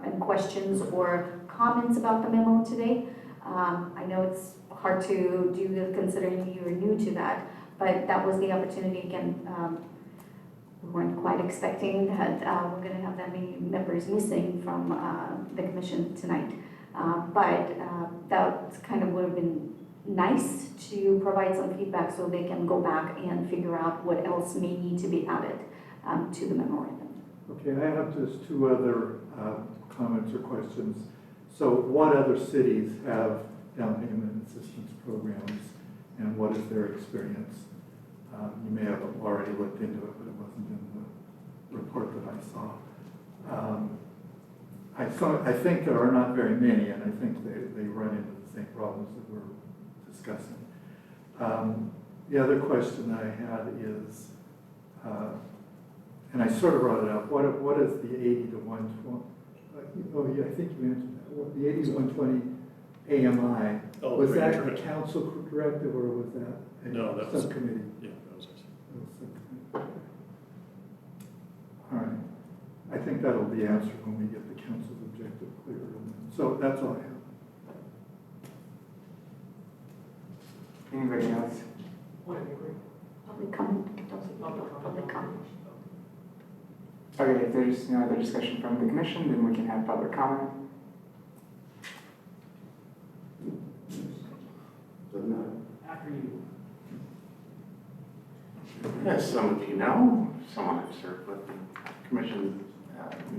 and questions or comments about the memo today. I know it's hard to do this considering you're new to that, but that was the opportunity. Again, we weren't quite expecting that we're going to have that many members missing from the commission tonight. But that kind of would have been nice to provide some feedback so they can go back and figure out what else may need to be added to the memorandum. Okay, I have just two other comments or questions. So what other cities have down payment assistance programs, and what is their experience? You may have already looked into it, but it wasn't in the report that I saw. I think there are not very many, and I think they run into the same problems that we're discussing. The other question I had is, and I sort of brought it up, what is the 80 to 120? Oh, yeah, I think you answered that. What, the 80 to 120 AMI, Oh, was for that your a council directive or was that a No, that was- subcommittee? Yeah, that was us. That was subcommittee. All right. I think that'll be answered when we get the council's objective clear. So that's all I have. Anybody else? Public comment. Public comment. Okay, if there's no other discussion from the commission, then we can have public comment. After you. As some of you know, someone I've served with the commission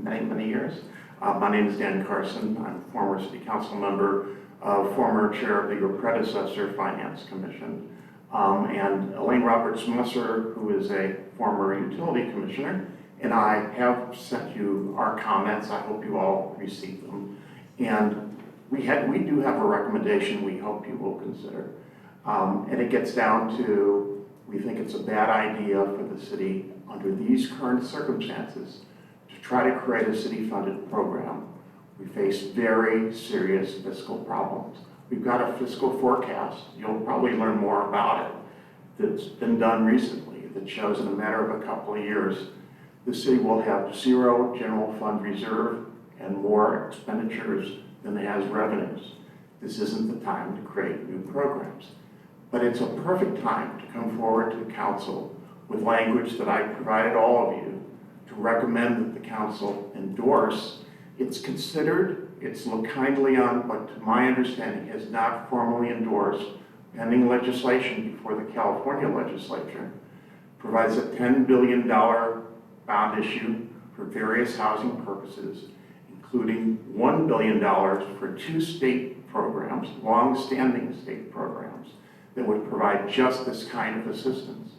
many years. My name is Dan Carson. I'm a former city council member, former chair of your predecessor finance commission. And Elaine Roberts-Musser, who is a former utility commissioner, and I have sent you our comments. I hope you all received them. And we do have a recommendation we hope you will consider. And it gets down to, we think it's a bad idea for the city under these current circumstances to try to create a city-funded program. We face very serious fiscal problems. We've got a fiscal forecast, you'll probably learn more about it, that's been done recently that shows in a matter of a couple of years, the city will have zero general fund reserve and more expenditures than it has revenues. This isn't the time to create new programs. But it's a perfect time to come forward to the council with language that I provided all of you to recommend that the council endorse. It's considered, it's looked kindly on, but to my understanding has not formally endorsed pending legislation before the California legislature. Provides a $10 billion bond issue for various housing purposes, including $1 billion for 2 state programs, long-standing state programs, that would provide just this kind of assistance.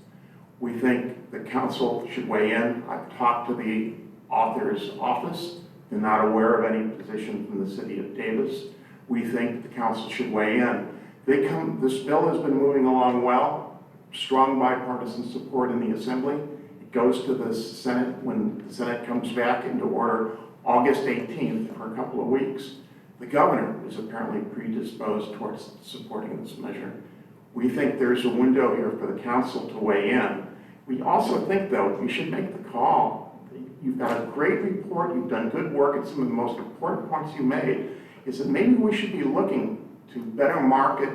We think the council should weigh in. I've talked to the author's office. They're not aware of any position from the city of Davis. We think the council should weigh in. This bill has been moving along well, strong bipartisan support in the Assembly. It goes to the Senate when the Senate comes back into order August 18th for a couple of weeks. The governor is apparently predisposed towards supporting this measure. We think there's a window here for the council to weigh in. We also think, though, you should make the call. You've got a great report, you've done good work, and some of the most important points you made is that maybe we should be looking to better market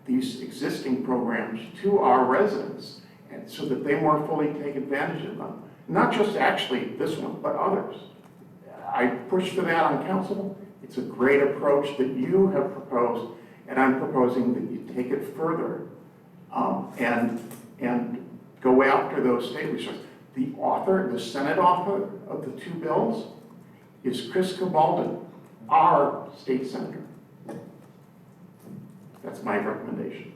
these existing programs to our residents, and so that they more fully take advantage of them. Not just actually this one, but others. I pushed for that on council. It's a great approach that you have proposed, and I'm proposing that you take it further and go after those state resources. The Senate author of the 2 bills is Chris Cabalden, our state senator. That's my recommendation.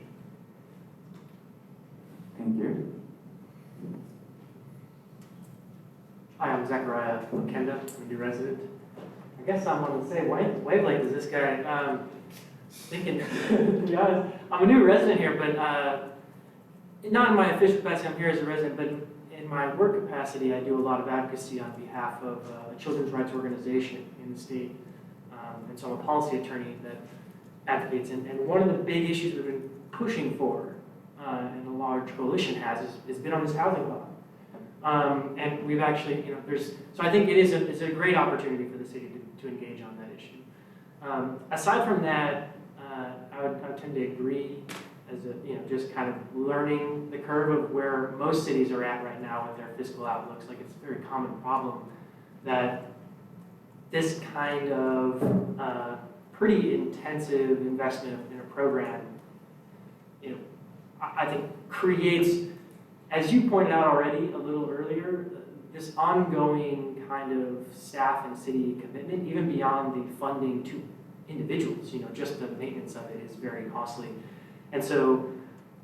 Thank you. Hi, I'm Zachariah Kenda, I'm a new resident. I guess I'm on the same wavelength as this guy. Thinking, to be honest, I'm a new resident here, but not in my official capacity, I'm here as a resident, but in my work capacity, I do a lot of advocacy on behalf of a children's rights organization in the state. And so I'm a policy attorney that advocates, and one of the big issues we've been pushing for and a large coalition has, is been on this housing bond. And we've actually, so I think it's a great opportunity for the city to engage on that issue. Aside from that, I would tend to agree as just kind of learning the curve of where most cities are at right now with their fiscal outlooks. Like, it's a very common problem that this kind of pretty intensive investment in a program, I think creates, as you pointed out already a little earlier, this ongoing kind of staff and city commitment, even beyond the funding to individuals. Just the maintenance of it is very costly. And so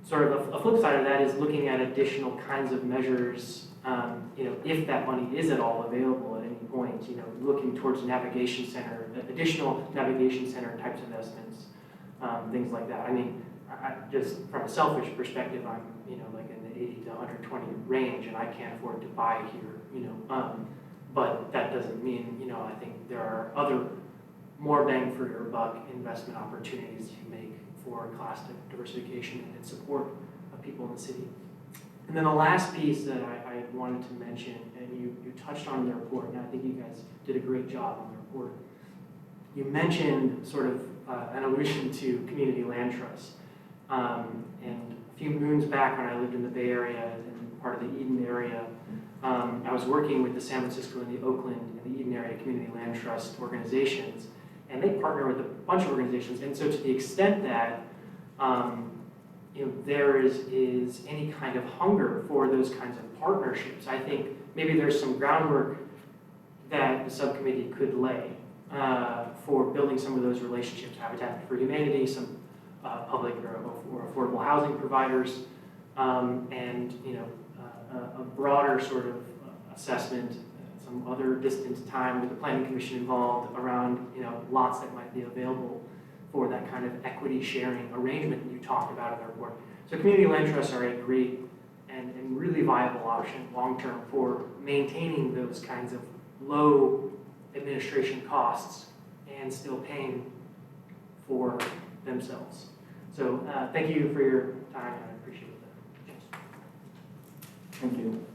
sort of a flip side of that is looking at additional kinds of measures, if that money is at all available at any point, looking towards navigation center, additional navigation center types of investments, things like that. I mean, just from a selfish perspective, I'm, like in the 80 to 120 range, and I can't afford to buy here, but that doesn't mean, I think there are other more bang for your buck investment opportunities you make for class diversification and support of people in the city. And then the last piece that I wanted to mention, and you touched on in the report, and I think you guys did a great job on the report. You mentioned sort of an allusion to community land trusts. And a few moons back when I lived in the Bay Area and part of the Eden area, I was working with the San Francisco and the Oakland and the Eden area community land trust organizations, and they partner with a bunch of organizations. And so to the extent that there is any kind of hunger for those kinds of partnerships, I think maybe there's some groundwork that the subcommittee could lay for building some of those relationships, Habitat for Humanity, some public or affordable housing providers, and a broader sort of assessment, some other distant time with the Planning Commission involved around lots that might be available for that kind of equity sharing arrangement that you talked about in the report. So community land trusts are a great and really viable option long-term for maintaining those kinds of low administration costs and still paying for themselves. So thank you for your time, and I appreciate that. Thank you.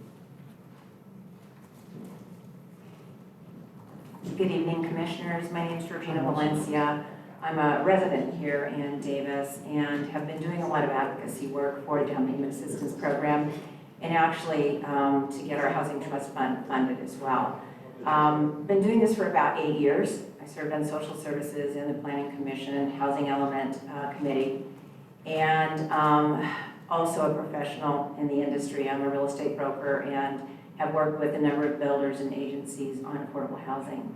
Good evening, Commissioners. My name is Georgina Valencia. I'm a resident here in Davis and have been doing a lot of advocacy work for the down payment assistance program, and actually to get our housing trust fund funded as well. Been doing this for about 8 years. I served on social services in the Planning Commission, Housing Element Committee, and also a professional in the industry. I'm a real estate broker and have worked with a number of builders and agencies on affordable housing.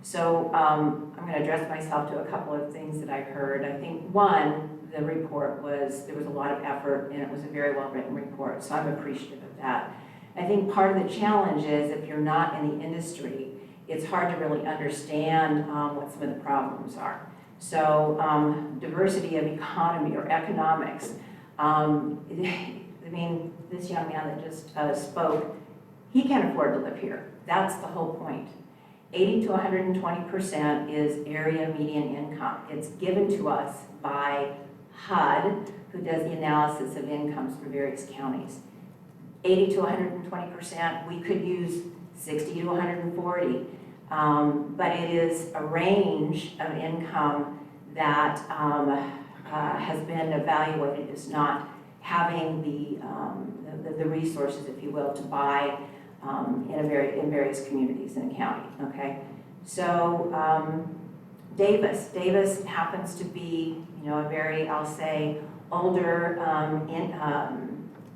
So I'm going to address myself to a couple of things that I heard. I think one, the report there was a lot of effort, and it was a very well-written report, so I'm appreciative of that. I think part of the challenge is if you're not in the industry, it's hard to really understand what some of the problems are. So diversity of economy or economics. I mean, this young man that just spoke, he can't afford to live here. That's the whole point. 80 to 120% is area median income. It's given to us by HUD, who does the analysis of incomes for various counties. 80 to 120%, we could use 60 to 140, but it is a range of income that has been evaluated as not having the resources, if you will, to buy in various communities in the county. Okay, so Davis happens to be a very, I'll say, older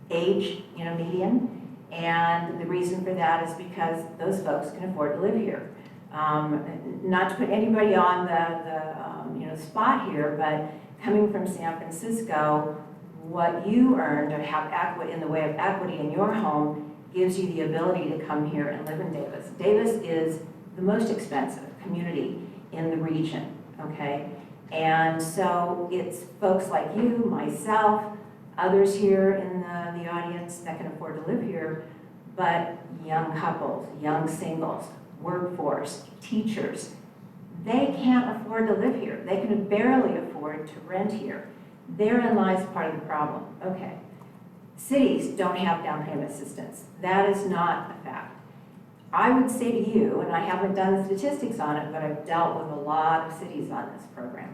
age median, and the reason for that is because those folks can afford to live here. Not to put anybody on the spot here, but coming from San Francisco, what you earn to have equity in the way of equity in your home gives you the ability to come here and live in Davis. Davis is the most expensive community in the region, okay? And so it's folks like you, myself, others here in the audience that can afford to live here, but young couples, young singles, workforce, teachers, they can't afford to live here. They can barely afford to rent here. Therein lies part of the problem. Okay, cities don't have down payment assistance. That is not a fact. I would say to you, and I haven't done the statistics on it, but I've dealt with a lot of cities on this program.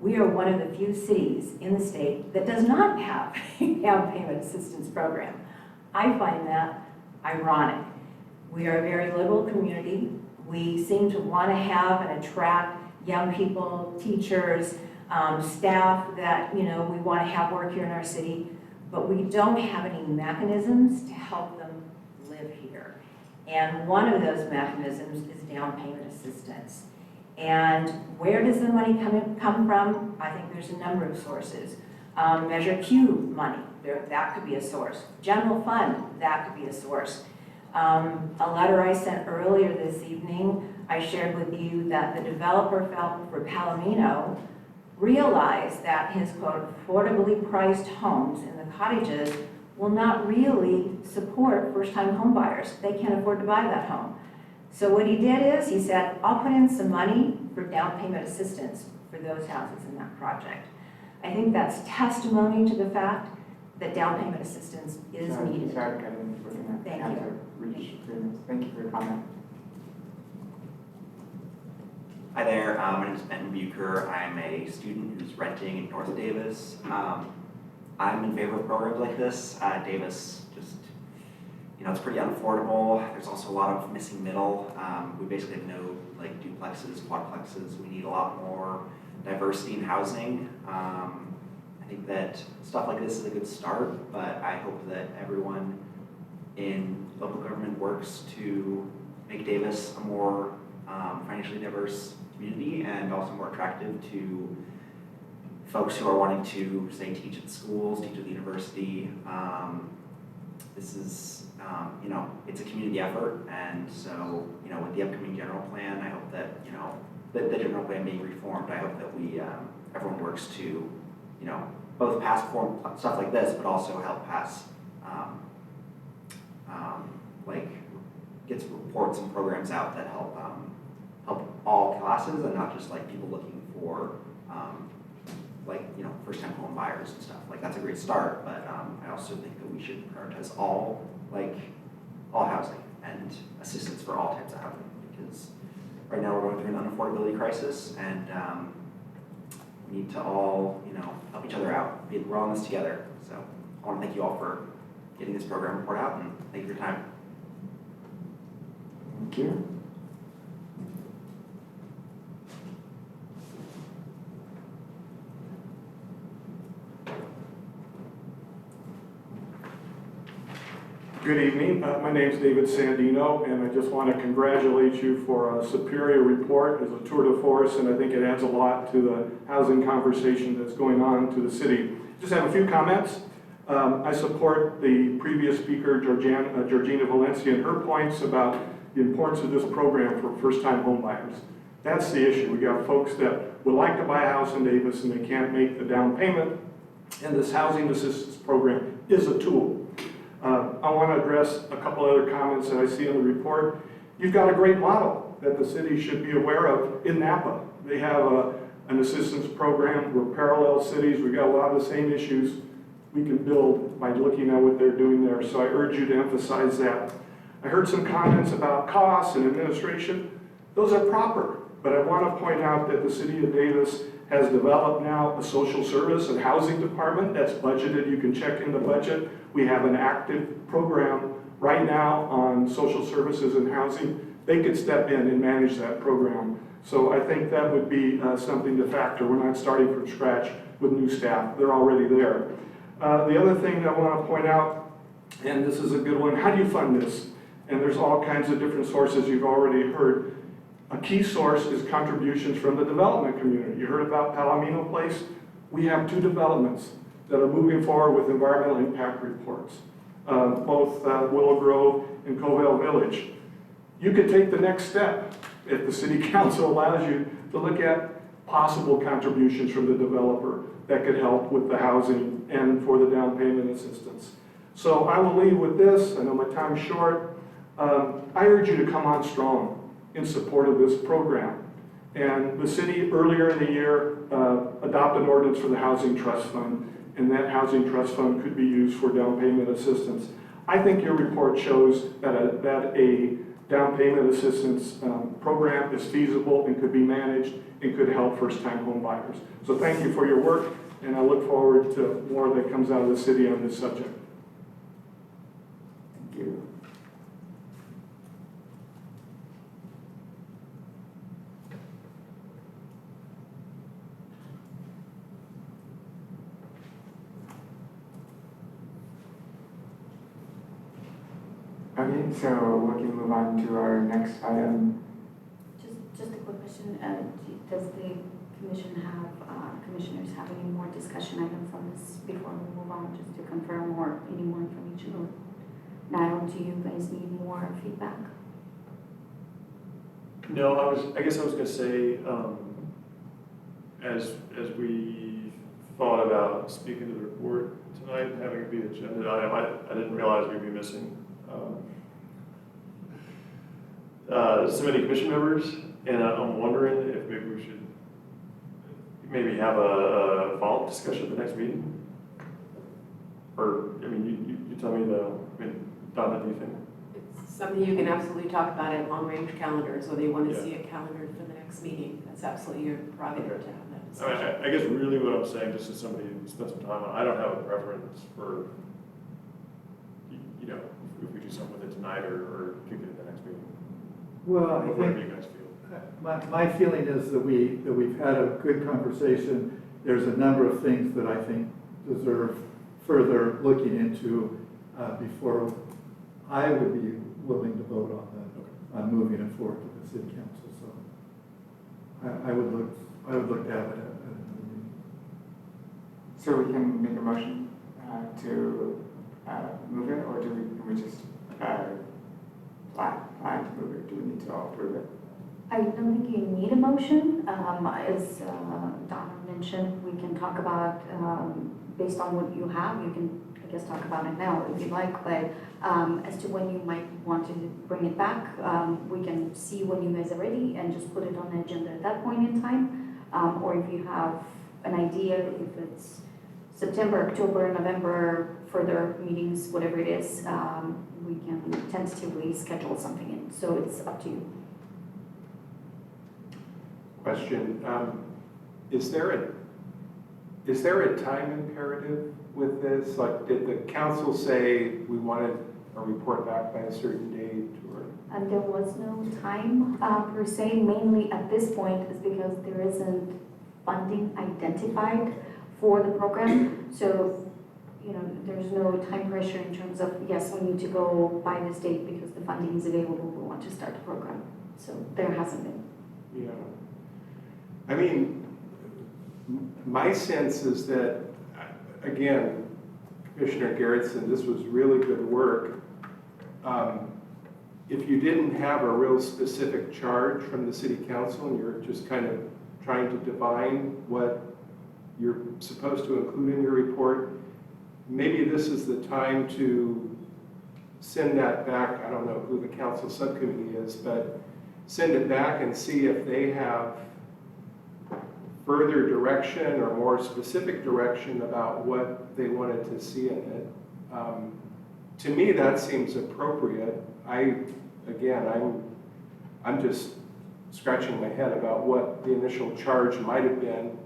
We are one of the few cities in the state that does not have a down payment assistance program. I find that ironic. We are a very liberal community. We seem to want to have and attract young people, teachers, staff that, we want to have work here in our city, but we don't have any mechanisms to help them live here. And one of those mechanisms is down payment assistance. And where does the money come from? I think there's a number of sources. Measure Q money, that could be a source. General fund, that could be a source. A letter I sent earlier this evening, I shared with you that the developer for Palomino realized that his, quote, affordably priced homes in the cottages will not really support first-time home buyers. They can't afford to buy that home. So what he did is he said, I'll put in some money for down payment assistance for those houses in that project. I think that's testimony to the fact that down payment assistance is needed. Sorry, Kevin, we're going to Thank have you. to reach agreements. Thank you for your comment. Hi there, my name is Ben Bucher. I'm a student who's renting in North Davis. I'm in favor of programs like this. Davis just, it's pretty unaffordable. There's also a lot of missing middle. We basically have no duplexes, quadplexes. We need a lot more diversity in housing. I think that stuff like this is a good start, but I hope that everyone in local government works to make Davis a more financially diverse community and also more attractive to folks who are wanting to, say, teach at schools, teach at the university. This is, it's a community effort, and so, with the upcoming general plan, I hope that, the general plan being reformed, I hope that we, everyone works to, both pass stuff like this, but also help pass, gets reports and programs out that help help all classes and not just people looking for first-time home buyers and stuff. That's a great start, but I also think that we should prioritize all housing and assistance for all types of housing, because right now we're going through an unaffordability crisis, and we need to all help each other out. We're all in this together. So I want to thank you all for getting this program report out, and thank you for your time. Thank you. Good evening. My name is David Sandino, and I just want to congratulate you for a superior report as a tour de force, and I think it adds a lot to the housing conversation that's going on to the city. Just have a few comments. I support the previous speaker, Georgina Valencia, and her points about the importance of this program for first-time home buyers. That's the issue. We got folks that would like to buy a house in Davis and they can't make the down payment, and this housing assistance program is a tool. I want to address a couple other comments that I see in the report. You've got a great model that the city should be aware of in Napa. They have an assistance program. We're parallel cities. We've got a lot of the same issues we can build by looking at what they're doing there. So I urge you to emphasize that. I heard some comments about costs and administration. Those are proper, but I want to point out that the city of Davis has developed now a social service and housing department that's budgeted. You can check in the budget. We have an active program right now on social services and housing. They could step in and manage that program. So I think that would be something to factor. We're not starting from scratch with new staff. They're already there. The other thing that I want to point out, and this is a good one, how do you fund this? And there's all kinds of different sources you've already heard. A key source is contributions from the development community. You heard about Palomino Place. We have 2 developments that are moving forward with environmental impact reports, both Willow Grove and Covell Village. You could take the next step if the city council allows you to look at possible contributions from the developer that could help with the housing and for the down payment assistance. So I will leave with this. I know my time's short. I urge you to come on strong in support of this program. And the city earlier in the year adopted an ordinance for the Housing Trust Fund. and that housing trust fund could be used for down payment assistance. I think your report shows that a down payment assistance program is feasible and could be managed and could help first-time home buyers. So thank you for your work, and I look forward to more that comes out of the city on this subject. Thank you. Okay, so we can move on to our next item. Just a quick question, does the commission have, commissioners have any more discussion items on this before we move on, just to confirm, or any more information? Or now, do you guys need more feedback? No, I guess I was gonna say, as we thought about speaking to the report tonight and having it be an agenda item, I didn't realize we'd be missing so many commission members, and I'm wondering if maybe we should maybe have a follow-up discussion at the next meeting? Or, I mean, you tell me though, I mean, Donna, do you think? It's something you can absolutely talk about at long-range calendars, whether you want to Yeah. see it calendared for the next meeting. That's absolutely your prerogative Okay. to have that I discussion. mean, I guess really what I'm saying, just as somebody who spent some time on it, I don't have a preference for, you know, if we do something with it tonight or kick it at the next meeting. Well, I Whatever think you guys feel. my feeling is that we've had a good conversation. There's a number of things that I think deserve further looking into before I would be willing to vote on moving it forward to the city council. So I would look to have it at another meeting. So we can make a motion to move it, or can we just plan to move it? Do we need to all approve it? I don't think you need a motion. As Donna mentioned, we can talk about, based on what you have, you can, I guess, talk about it now if you'd like, but as to when you might want to bring it back, we can see when you guys are ready and just put it on the agenda at that point in time. Or if you have an idea, if it's September, October, November, further meetings, whatever it is, we can tentatively schedule something in. So it's up to you. Question, is there a time imperative with this? Like, did the council say we wanted a report back by a certain date, or? And there was no time per se, mainly at this point is because there isn't funding identified for the program. So, you know, there's no time pressure in terms of, yes, we need to go by this date because the funding is available, we want to start the program. So there hasn't been. Yeah. I mean, my sense is that, again, Commissioner Garrettson, this was really good work. If you didn't have a real specific charge from the city council and you're just kind of trying to divine what you're supposed to include in your report, maybe this is the time to send that back. I don't know who the council subcommittee is, but send it back and see if they have further direction or more specific direction about what they wanted to see in it. To me, that seems appropriate. I'm just scratching my head about what the initial charge might have been.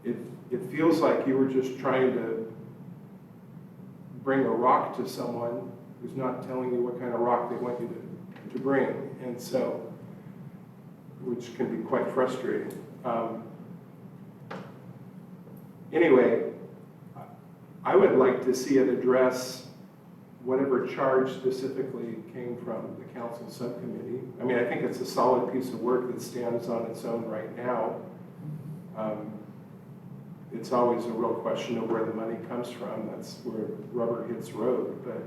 It feels like you were just trying to bring a rock to someone who's not telling you what kind of rock they want you to bring, and so, which can be quite frustrating. Anyway, I would like to see it address whatever charge specifically came from the council subcommittee. I mean, I think it's a solid piece of work that stands on its own right now. It's always a real question of where the money comes from. That's where rubber hits road. But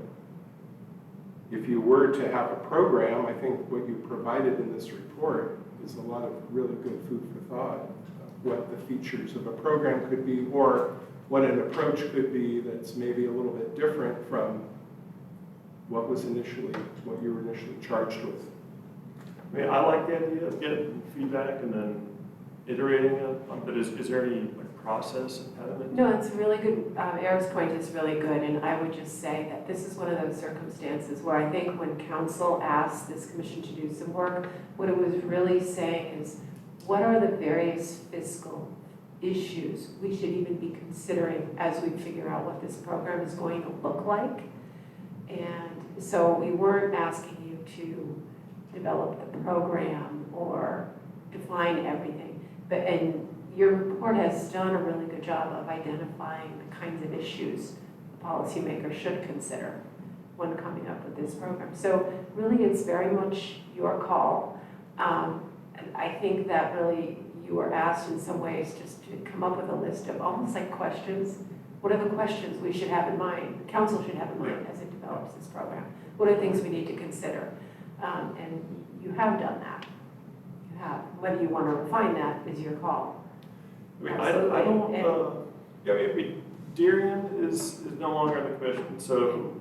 if you were to have a program, I think what you provided in this report is a lot of really good food for thought of what the features of a program could be, or what an approach could be that's maybe a little bit different from what you were initially charged with. I mean, I like the idea of getting feedback and then iterating on, but is there any like process impediment? No, it's really good. Eric's point is really good, and I would just say that this is one of those circumstances where I think when council asked this commission to do some work, what it was really saying is, what are the various fiscal issues we should even be considering as we figure out what this program is going to look like? And so we weren't asking you to develop the program or define everything, and your report has done a really good job of identifying the kinds of issues the policymaker should consider when coming up with this program. So really, it's very much your call. And I think that really you were asked in some ways just to come up with a list of almost like questions. What are the questions we should have in mind, council should have in mind as it develops this program? What are things we need to consider? And you have done that. You have. Whether you want to refine that is your call. I mean, I don't, yeah, I mean, Darian is no longer on the commission, so,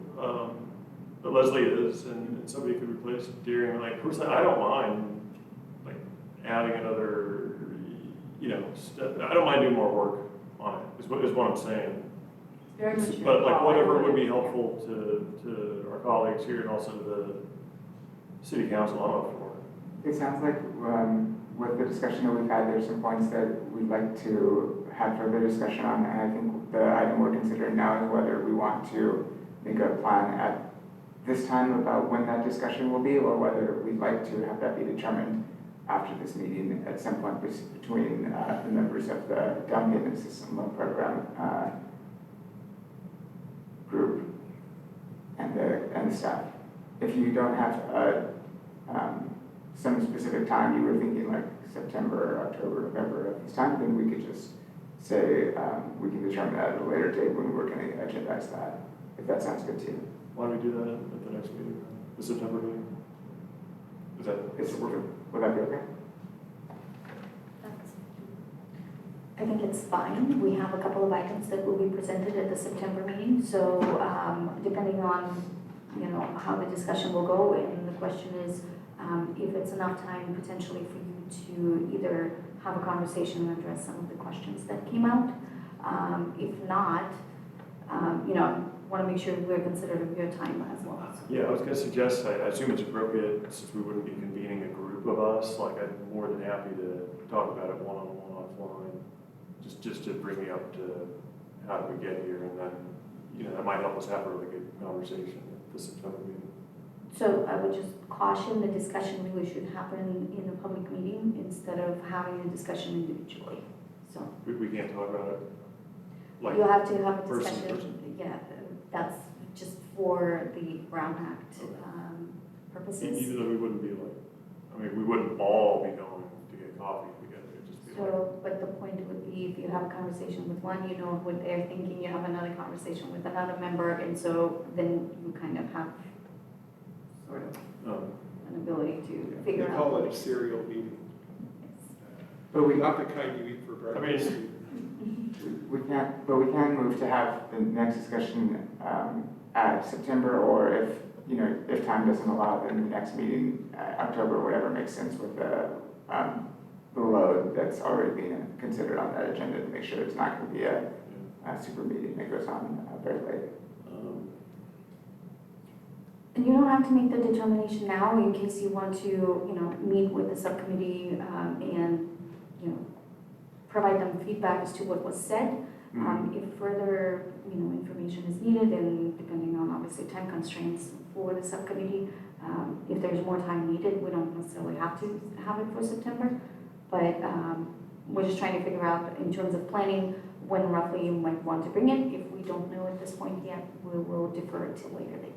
but Leslie is, and somebody could replace Darian. Like, personally, I don't mind, like, adding another, you know, I don't mind doing more work on it, is what I'm saying. Very much your But like, call. whatever would be helpful to our colleagues here and also the city council, I'm up for it. It sounds like with the discussion that we've had, there's some points that we'd like to have further discussion on, and I think the item we're considering now is whether we want to make a plan at this time about when that discussion will be, or whether we'd like to have that be determined after this meeting at some point between the members of the down payment system loan program group and the staff. If you don't have some specific time, you were thinking like September, October, November at this time, then we could just say we can determine that at a later date when we're going to agendize that, if that sounds good to you. Why don't we do that at the next meeting, the September meeting? Is that, Would that be okay? I think it's fine. We have a couple of items that will be presented at the September meeting, so depending on, you know, how the discussion will go, and the question is, if it's enough time potentially for you to either have a conversation and address some of the questions that came out. If not, you know, want to make sure we're considering your time as well. yeah, I was going to suggest, I assume it's appropriate, since we wouldn't be convening a group of us, like I'm more than happy to talk about it one-on-one offline, just to bring me up to how did we get here, and then, you know, that might help us have a really good conversation at the September meeting. So I would just caution the discussion really should happen in a public meeting instead of having a discussion individually. So We can't talk about it like you have to have a person to discussion. person. Yeah, that's just for the Brown Act Okay. purposes. Even though we wouldn't be like, I mean, we wouldn't all be going to get coffee together, it'd just be like. So, but the point would be, if you have a conversation with one, you know what they're thinking, you have another conversation with another member, and so then you kind of have sort of an ability to figure They out. call it a serial meeting, But we not the kind you eat for breakfast. We can move to have the next discussion at September, or if, you know, if time doesn't allow, then the next meeting, October, whatever makes sense with the load that's already being considered on that agenda, to make sure it's not going to be a super meeting that goes on very late. And you don't have to make the determination now in case you want to, you know, meet with the subcommittee and, you know, provide them feedback as to what was said. If further, you know, information is needed, and depending on obviously time constraints for the subcommittee, if there's more time needed, we don't necessarily have to have it for September. But we're just trying to figure out in terms of planning when roughly you might want to bring it. If we don't know at this point yet, we will defer it till later date.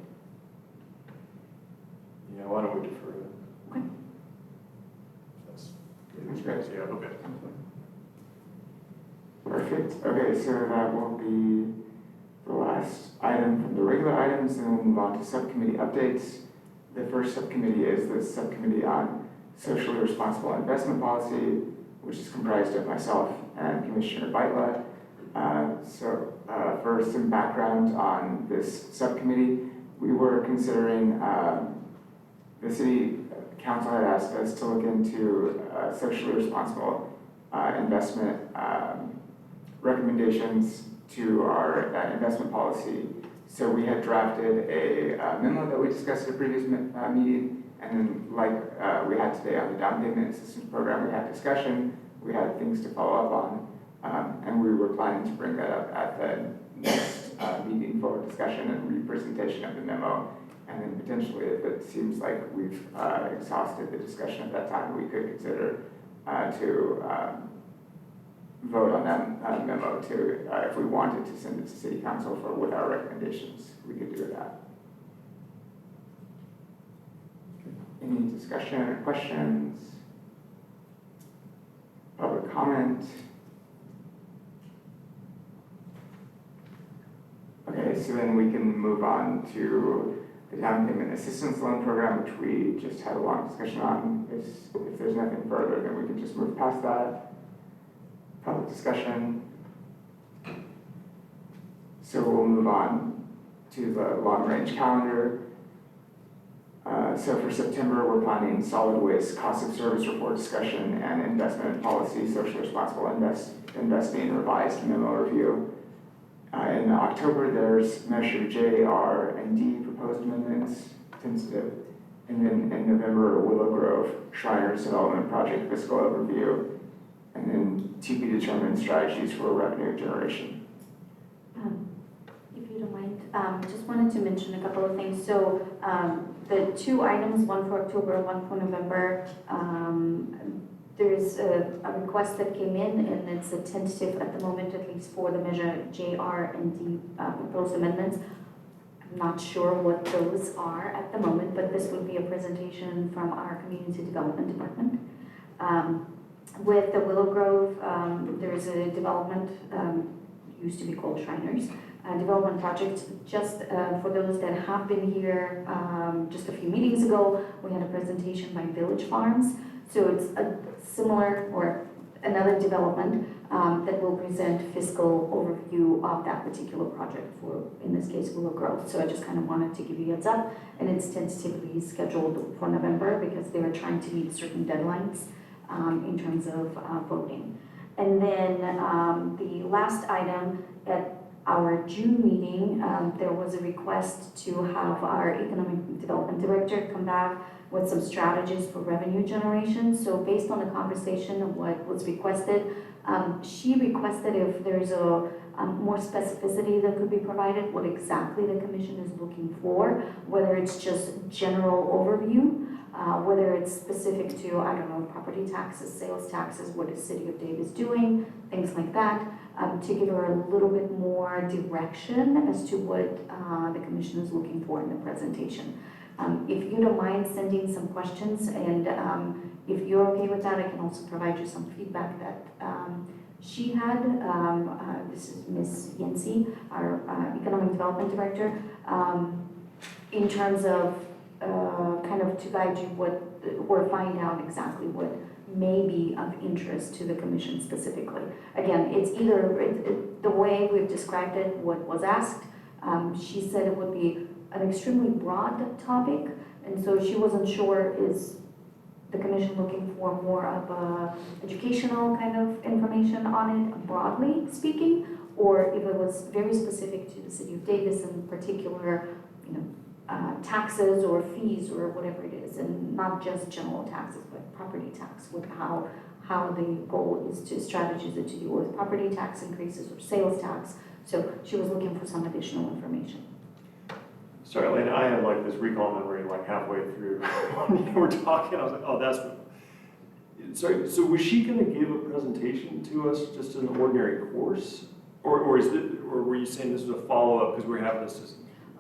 Yeah, why don't we defer it? Okay. That's great. Yeah, okay. Perfect. Okay, so that will be the last item from the regular items, and we'll move on to subcommittee updates. The first subcommittee is the subcommittee on socially responsible investment policy, which is comprised of myself and Commissioner Beitla. For some background on this subcommittee, we were considering, the city council had asked us to look into socially responsible investment recommendations to our investment policy. So we had drafted a memo that we discussed at a previous meeting, and then like we had today on the down payment assistance program, we had discussion, we had things to follow up on, and we were planning to bring that up at the next meeting for discussion and representation of the memo. And then potentially, if it seems like we've exhausted the discussion at that time, we could consider to vote on that memo to, if we wanted to send it to City Council with our recommendations, we could do that. Any discussion or questions? Public comment? Okay, so then we can move on to the down payment assistance loan program, which we just had a long discussion on. If there's nothing further, then we can just move past that. Public discussion. So we'll move on to the long-range calendar. So for September, we're planning solid waste cost of service report discussion and investment policy, socially responsible investing revised memo review. In October, there's measure J, R, and D proposed amendments, tentative. And then in November, Willow Grove Shriners Development Project fiscal overview. And then to be determined strategies for revenue generation. If you don't mind, just wanted to mention a couple of things. So the two items, one for October, one for November, there's a request that came in, and it's a tentative at the moment, at least for the measure J, R, and D proposed amendments. I'm not sure what those are at the moment, but this would be a presentation from our Community Development Department. With the Willow Grove, there's a development, used to be called Shriners, development project. Just for those that have been here just a few meetings ago, we had a presentation by Village Farms. So it's a similar or another development that will present fiscal overview of that particular project for, in this case, Willow Grove. So I just kind of wanted to give you a heads up, and it's tentatively scheduled for November because they are trying to meet certain deadlines in terms of voting. And then the last item at our June meeting, there was a request to have our Economic Development Director come back with some strategies for revenue generation. So based on the conversation of what was requested, she requested if there's a more specificity that could be provided, what exactly the commission is looking for, whether it's just general overview, whether it's specific to, I don't know, property taxes, sales taxes, what is City of Davis doing, things like that, to give her a little bit more direction as to what the commission is looking for in the presentation. If you don't mind sending some questions, and if you're okay with that, I can also provide you some feedback that she had. This is Ms. Yancey, our Economic Development Director, in terms of kind of to guide you what, or find out exactly what may be of interest to the commission specifically. Again, it's either, the way we've described it, what was asked, she said it would be an extremely broad topic, and so she wasn't sure, is the commission looking for more of a educational kind of information on it, broadly speaking, or if it was very specific to the City of Davis in particular, you know, taxes or fees or whatever it is, and not just general taxes, but property tax, with how the goal is to strategies to deal with property tax increases or sales tax. So she was looking for some additional information. Sorry, Elena, I had like this recall memory like halfway through when you were talking. I was like, oh, that's what. Sorry, so was she going to give a presentation to us just in an ordinary course? Or were you saying this was a follow-up because we're having this?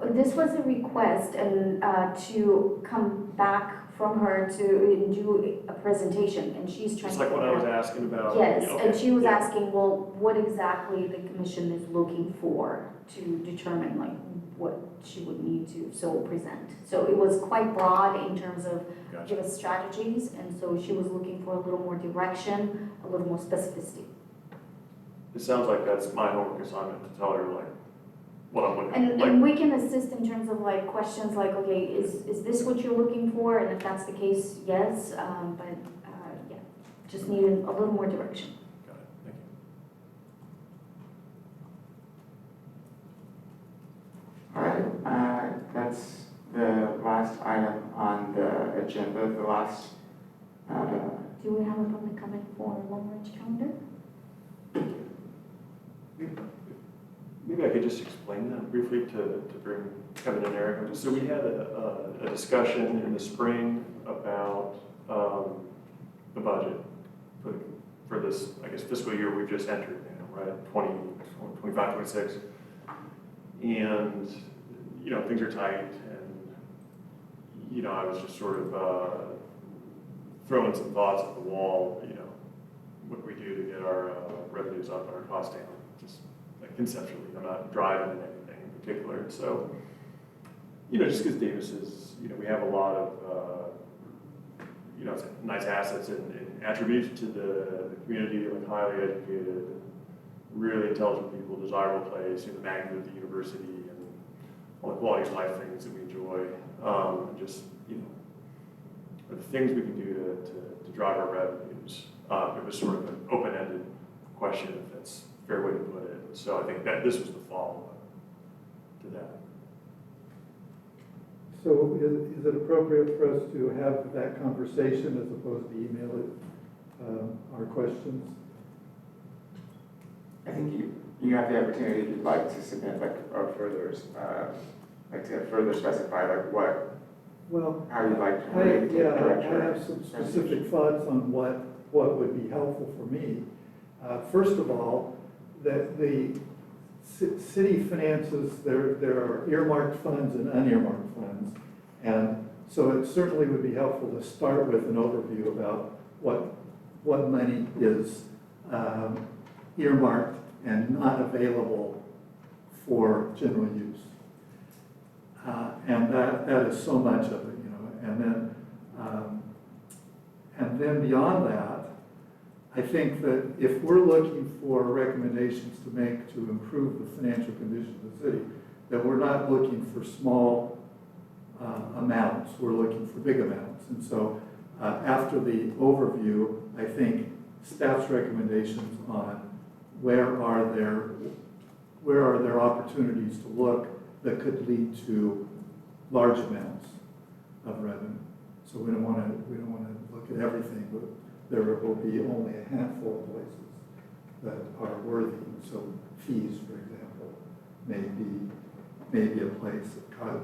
This was a request and to come back from her to do a presentation, and she's trying It's to. like what I was asking about. Yes, Okay, and she was yeah. asking, well, what exactly the commission is looking for to determine like what she would need to present. So it was quite broad in terms of Gotcha. give us strategies, and so she was looking for a little more direction, a little more specificity. It sounds like that's my homework assignment to tell her like what I'm looking for. And we can assist in terms of like questions like, okay, is this what you're looking for? And if that's the case, yes, but yeah, just needed a little more direction. agenda, the last, Do we have a public comment for Long Range Calendar? Maybe I could just explain that briefly to bring Kevin and Eric. So we had a discussion in the spring about the budget for this, I guess, fiscal year we've just entered, right, 25, 26. And, things are tight, and, I was just sort of throwing some thoughts at the wall, what can we do to get our revenues up and our costs down, just like conceptually. I'm not driving in anything in particular. So, just because Davis is, we have a lot of, nice assets and attributes to the community, like highly educated, really intelligent people, desirable place, the magnitude of the university, and all the quality of life things that we enjoy. Just, the things we can do to drive our revenues. It was sort of an open-ended question, if that's a fair way to put it. So I think that this was the follow-up to that. So is it appropriate for us to have that conversation as opposed to email it, our questions? I think you have the opportunity, if you'd like, to submit like a further, like to further specify like Well, how you'd like to I direct your have some specific thoughts on what would be helpful for me. First of all, that the city finances, there are earmarked funds and unearmarked funds. And so it certainly would be helpful to start with an overview about what money is earmarked and not available for general use. And that is so much of it, and then beyond that, I think that if we're looking for recommendations to make to improve the financial condition of the city, that we're not looking for small amounts, we're looking for big amounts. And so after the overview, I think staff's recommendations on where are there opportunities to look that could lead to large amounts of revenue. So we don't want to look at everything, but there will be only a handful of places that are worthy. So fees, for example, may be a place.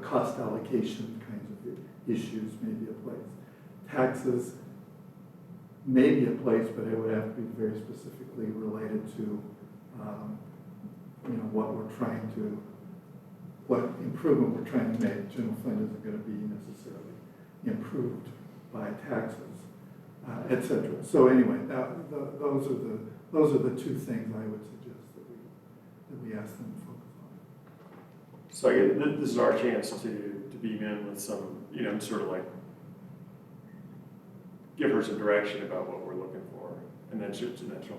Cost allocation kinds of issues may be a place. Taxes may be a place, but it would have to be very specifically related to what improvement we're trying to make. General fund isn't going to be necessarily improved by taxes, etc. So anyway, those are the two things I would suggest that we ask them to focus on. So again, this is our chance to beam in with some, sort of like give her some direction about what we're looking for, and then she'll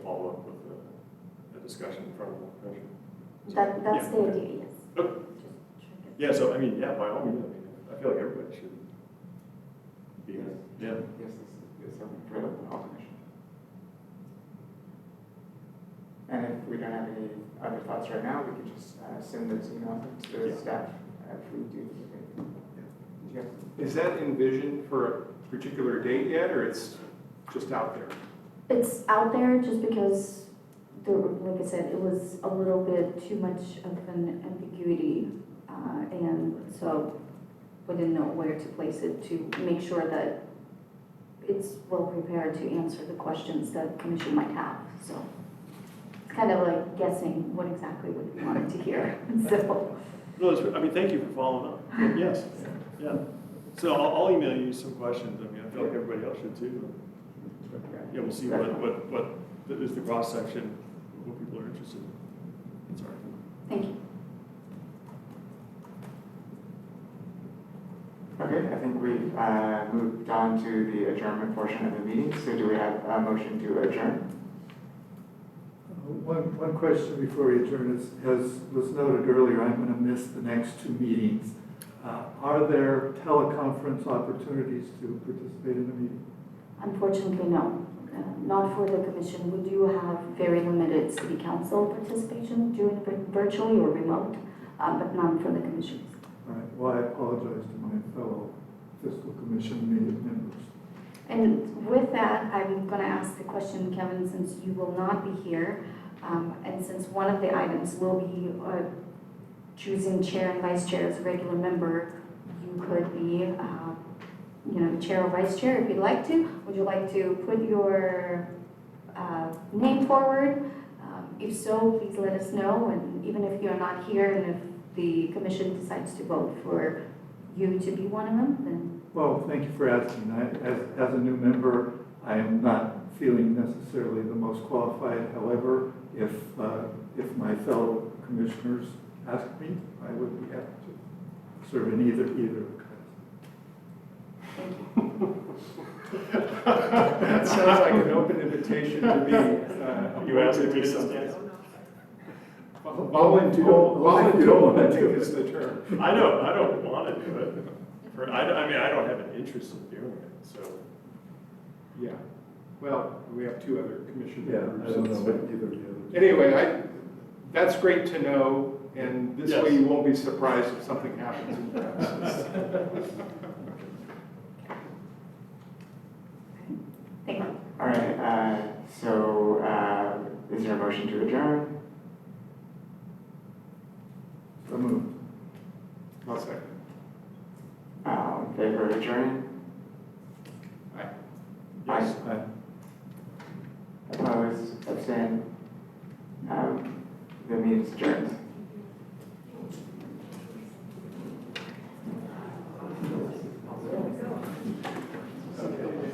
follow up with a discussion in front of the commission. That's the idea, yes. Okay. Yeah, so by all means, I feel like everybody should be in it. Yeah. Yes, this is for the whole commission. And if we don't have any other thoughts right now, we can just send those emails to the staff if we do. Yes. Is that envisioned for a particular date yet, or it's just out there? It's out there just because, like I said, it was a little bit too much of an ambiguity, and so we didn't know where to place it to make sure that it's well prepared to answer the questions that the commission might have. So it's kind of like guessing what exactly we wanted to hear. So. No, thank you for following up. Yes, yeah. So I'll email you some questions. I feel like everybody else should too. Yeah, we'll see what is the cross section, what people are interested in. Sorry. Thank you. Okay, I think we've moved on to the adjournment portion of the meeting. So do we have a motion to adjourn? One question before we adjourn is, as was noted earlier, I'm going to miss the next two meetings. Are there teleconference opportunities to participate in the meeting? Unfortunately, no. Not for the commission. We do have very limited city council participation doing virtually or remote, but none for the commission. All right, well, I apologize to my fellow Fiscal Commission members. And with that, I'm going to ask the question, Kevin, since you will not be here, and since one of the items will be choosing chair and vice chair as a regular member, you could be, chair or vice chair if you'd like to. Would you like to put your name forward? If so, please let us know. And even if you're not here, and if the commission decides to vote for you to be one of them, then. Well, thank you for asking. As a new member, I am not feeling necessarily the most qualified. However, if my fellow commissioners ask me, I would be happy to serve in either capacity. That sounds like an open invitation to me. You asked me to do stand. Volunteering is the term. I don't want to do it. I don't have an interest in doing it, so. Yeah, well, we have two other commission Yeah, members. I don't know what either of the others. Anyway, that's great to know, and this Yes. way you won't be surprised if something happens in practice. Thank you. All right, so is there a motion to adjourn? So moved. I'll second. In favor of adjourning? Aye. Aye. Aye. Opposed, abstained? The meeting is adjourned.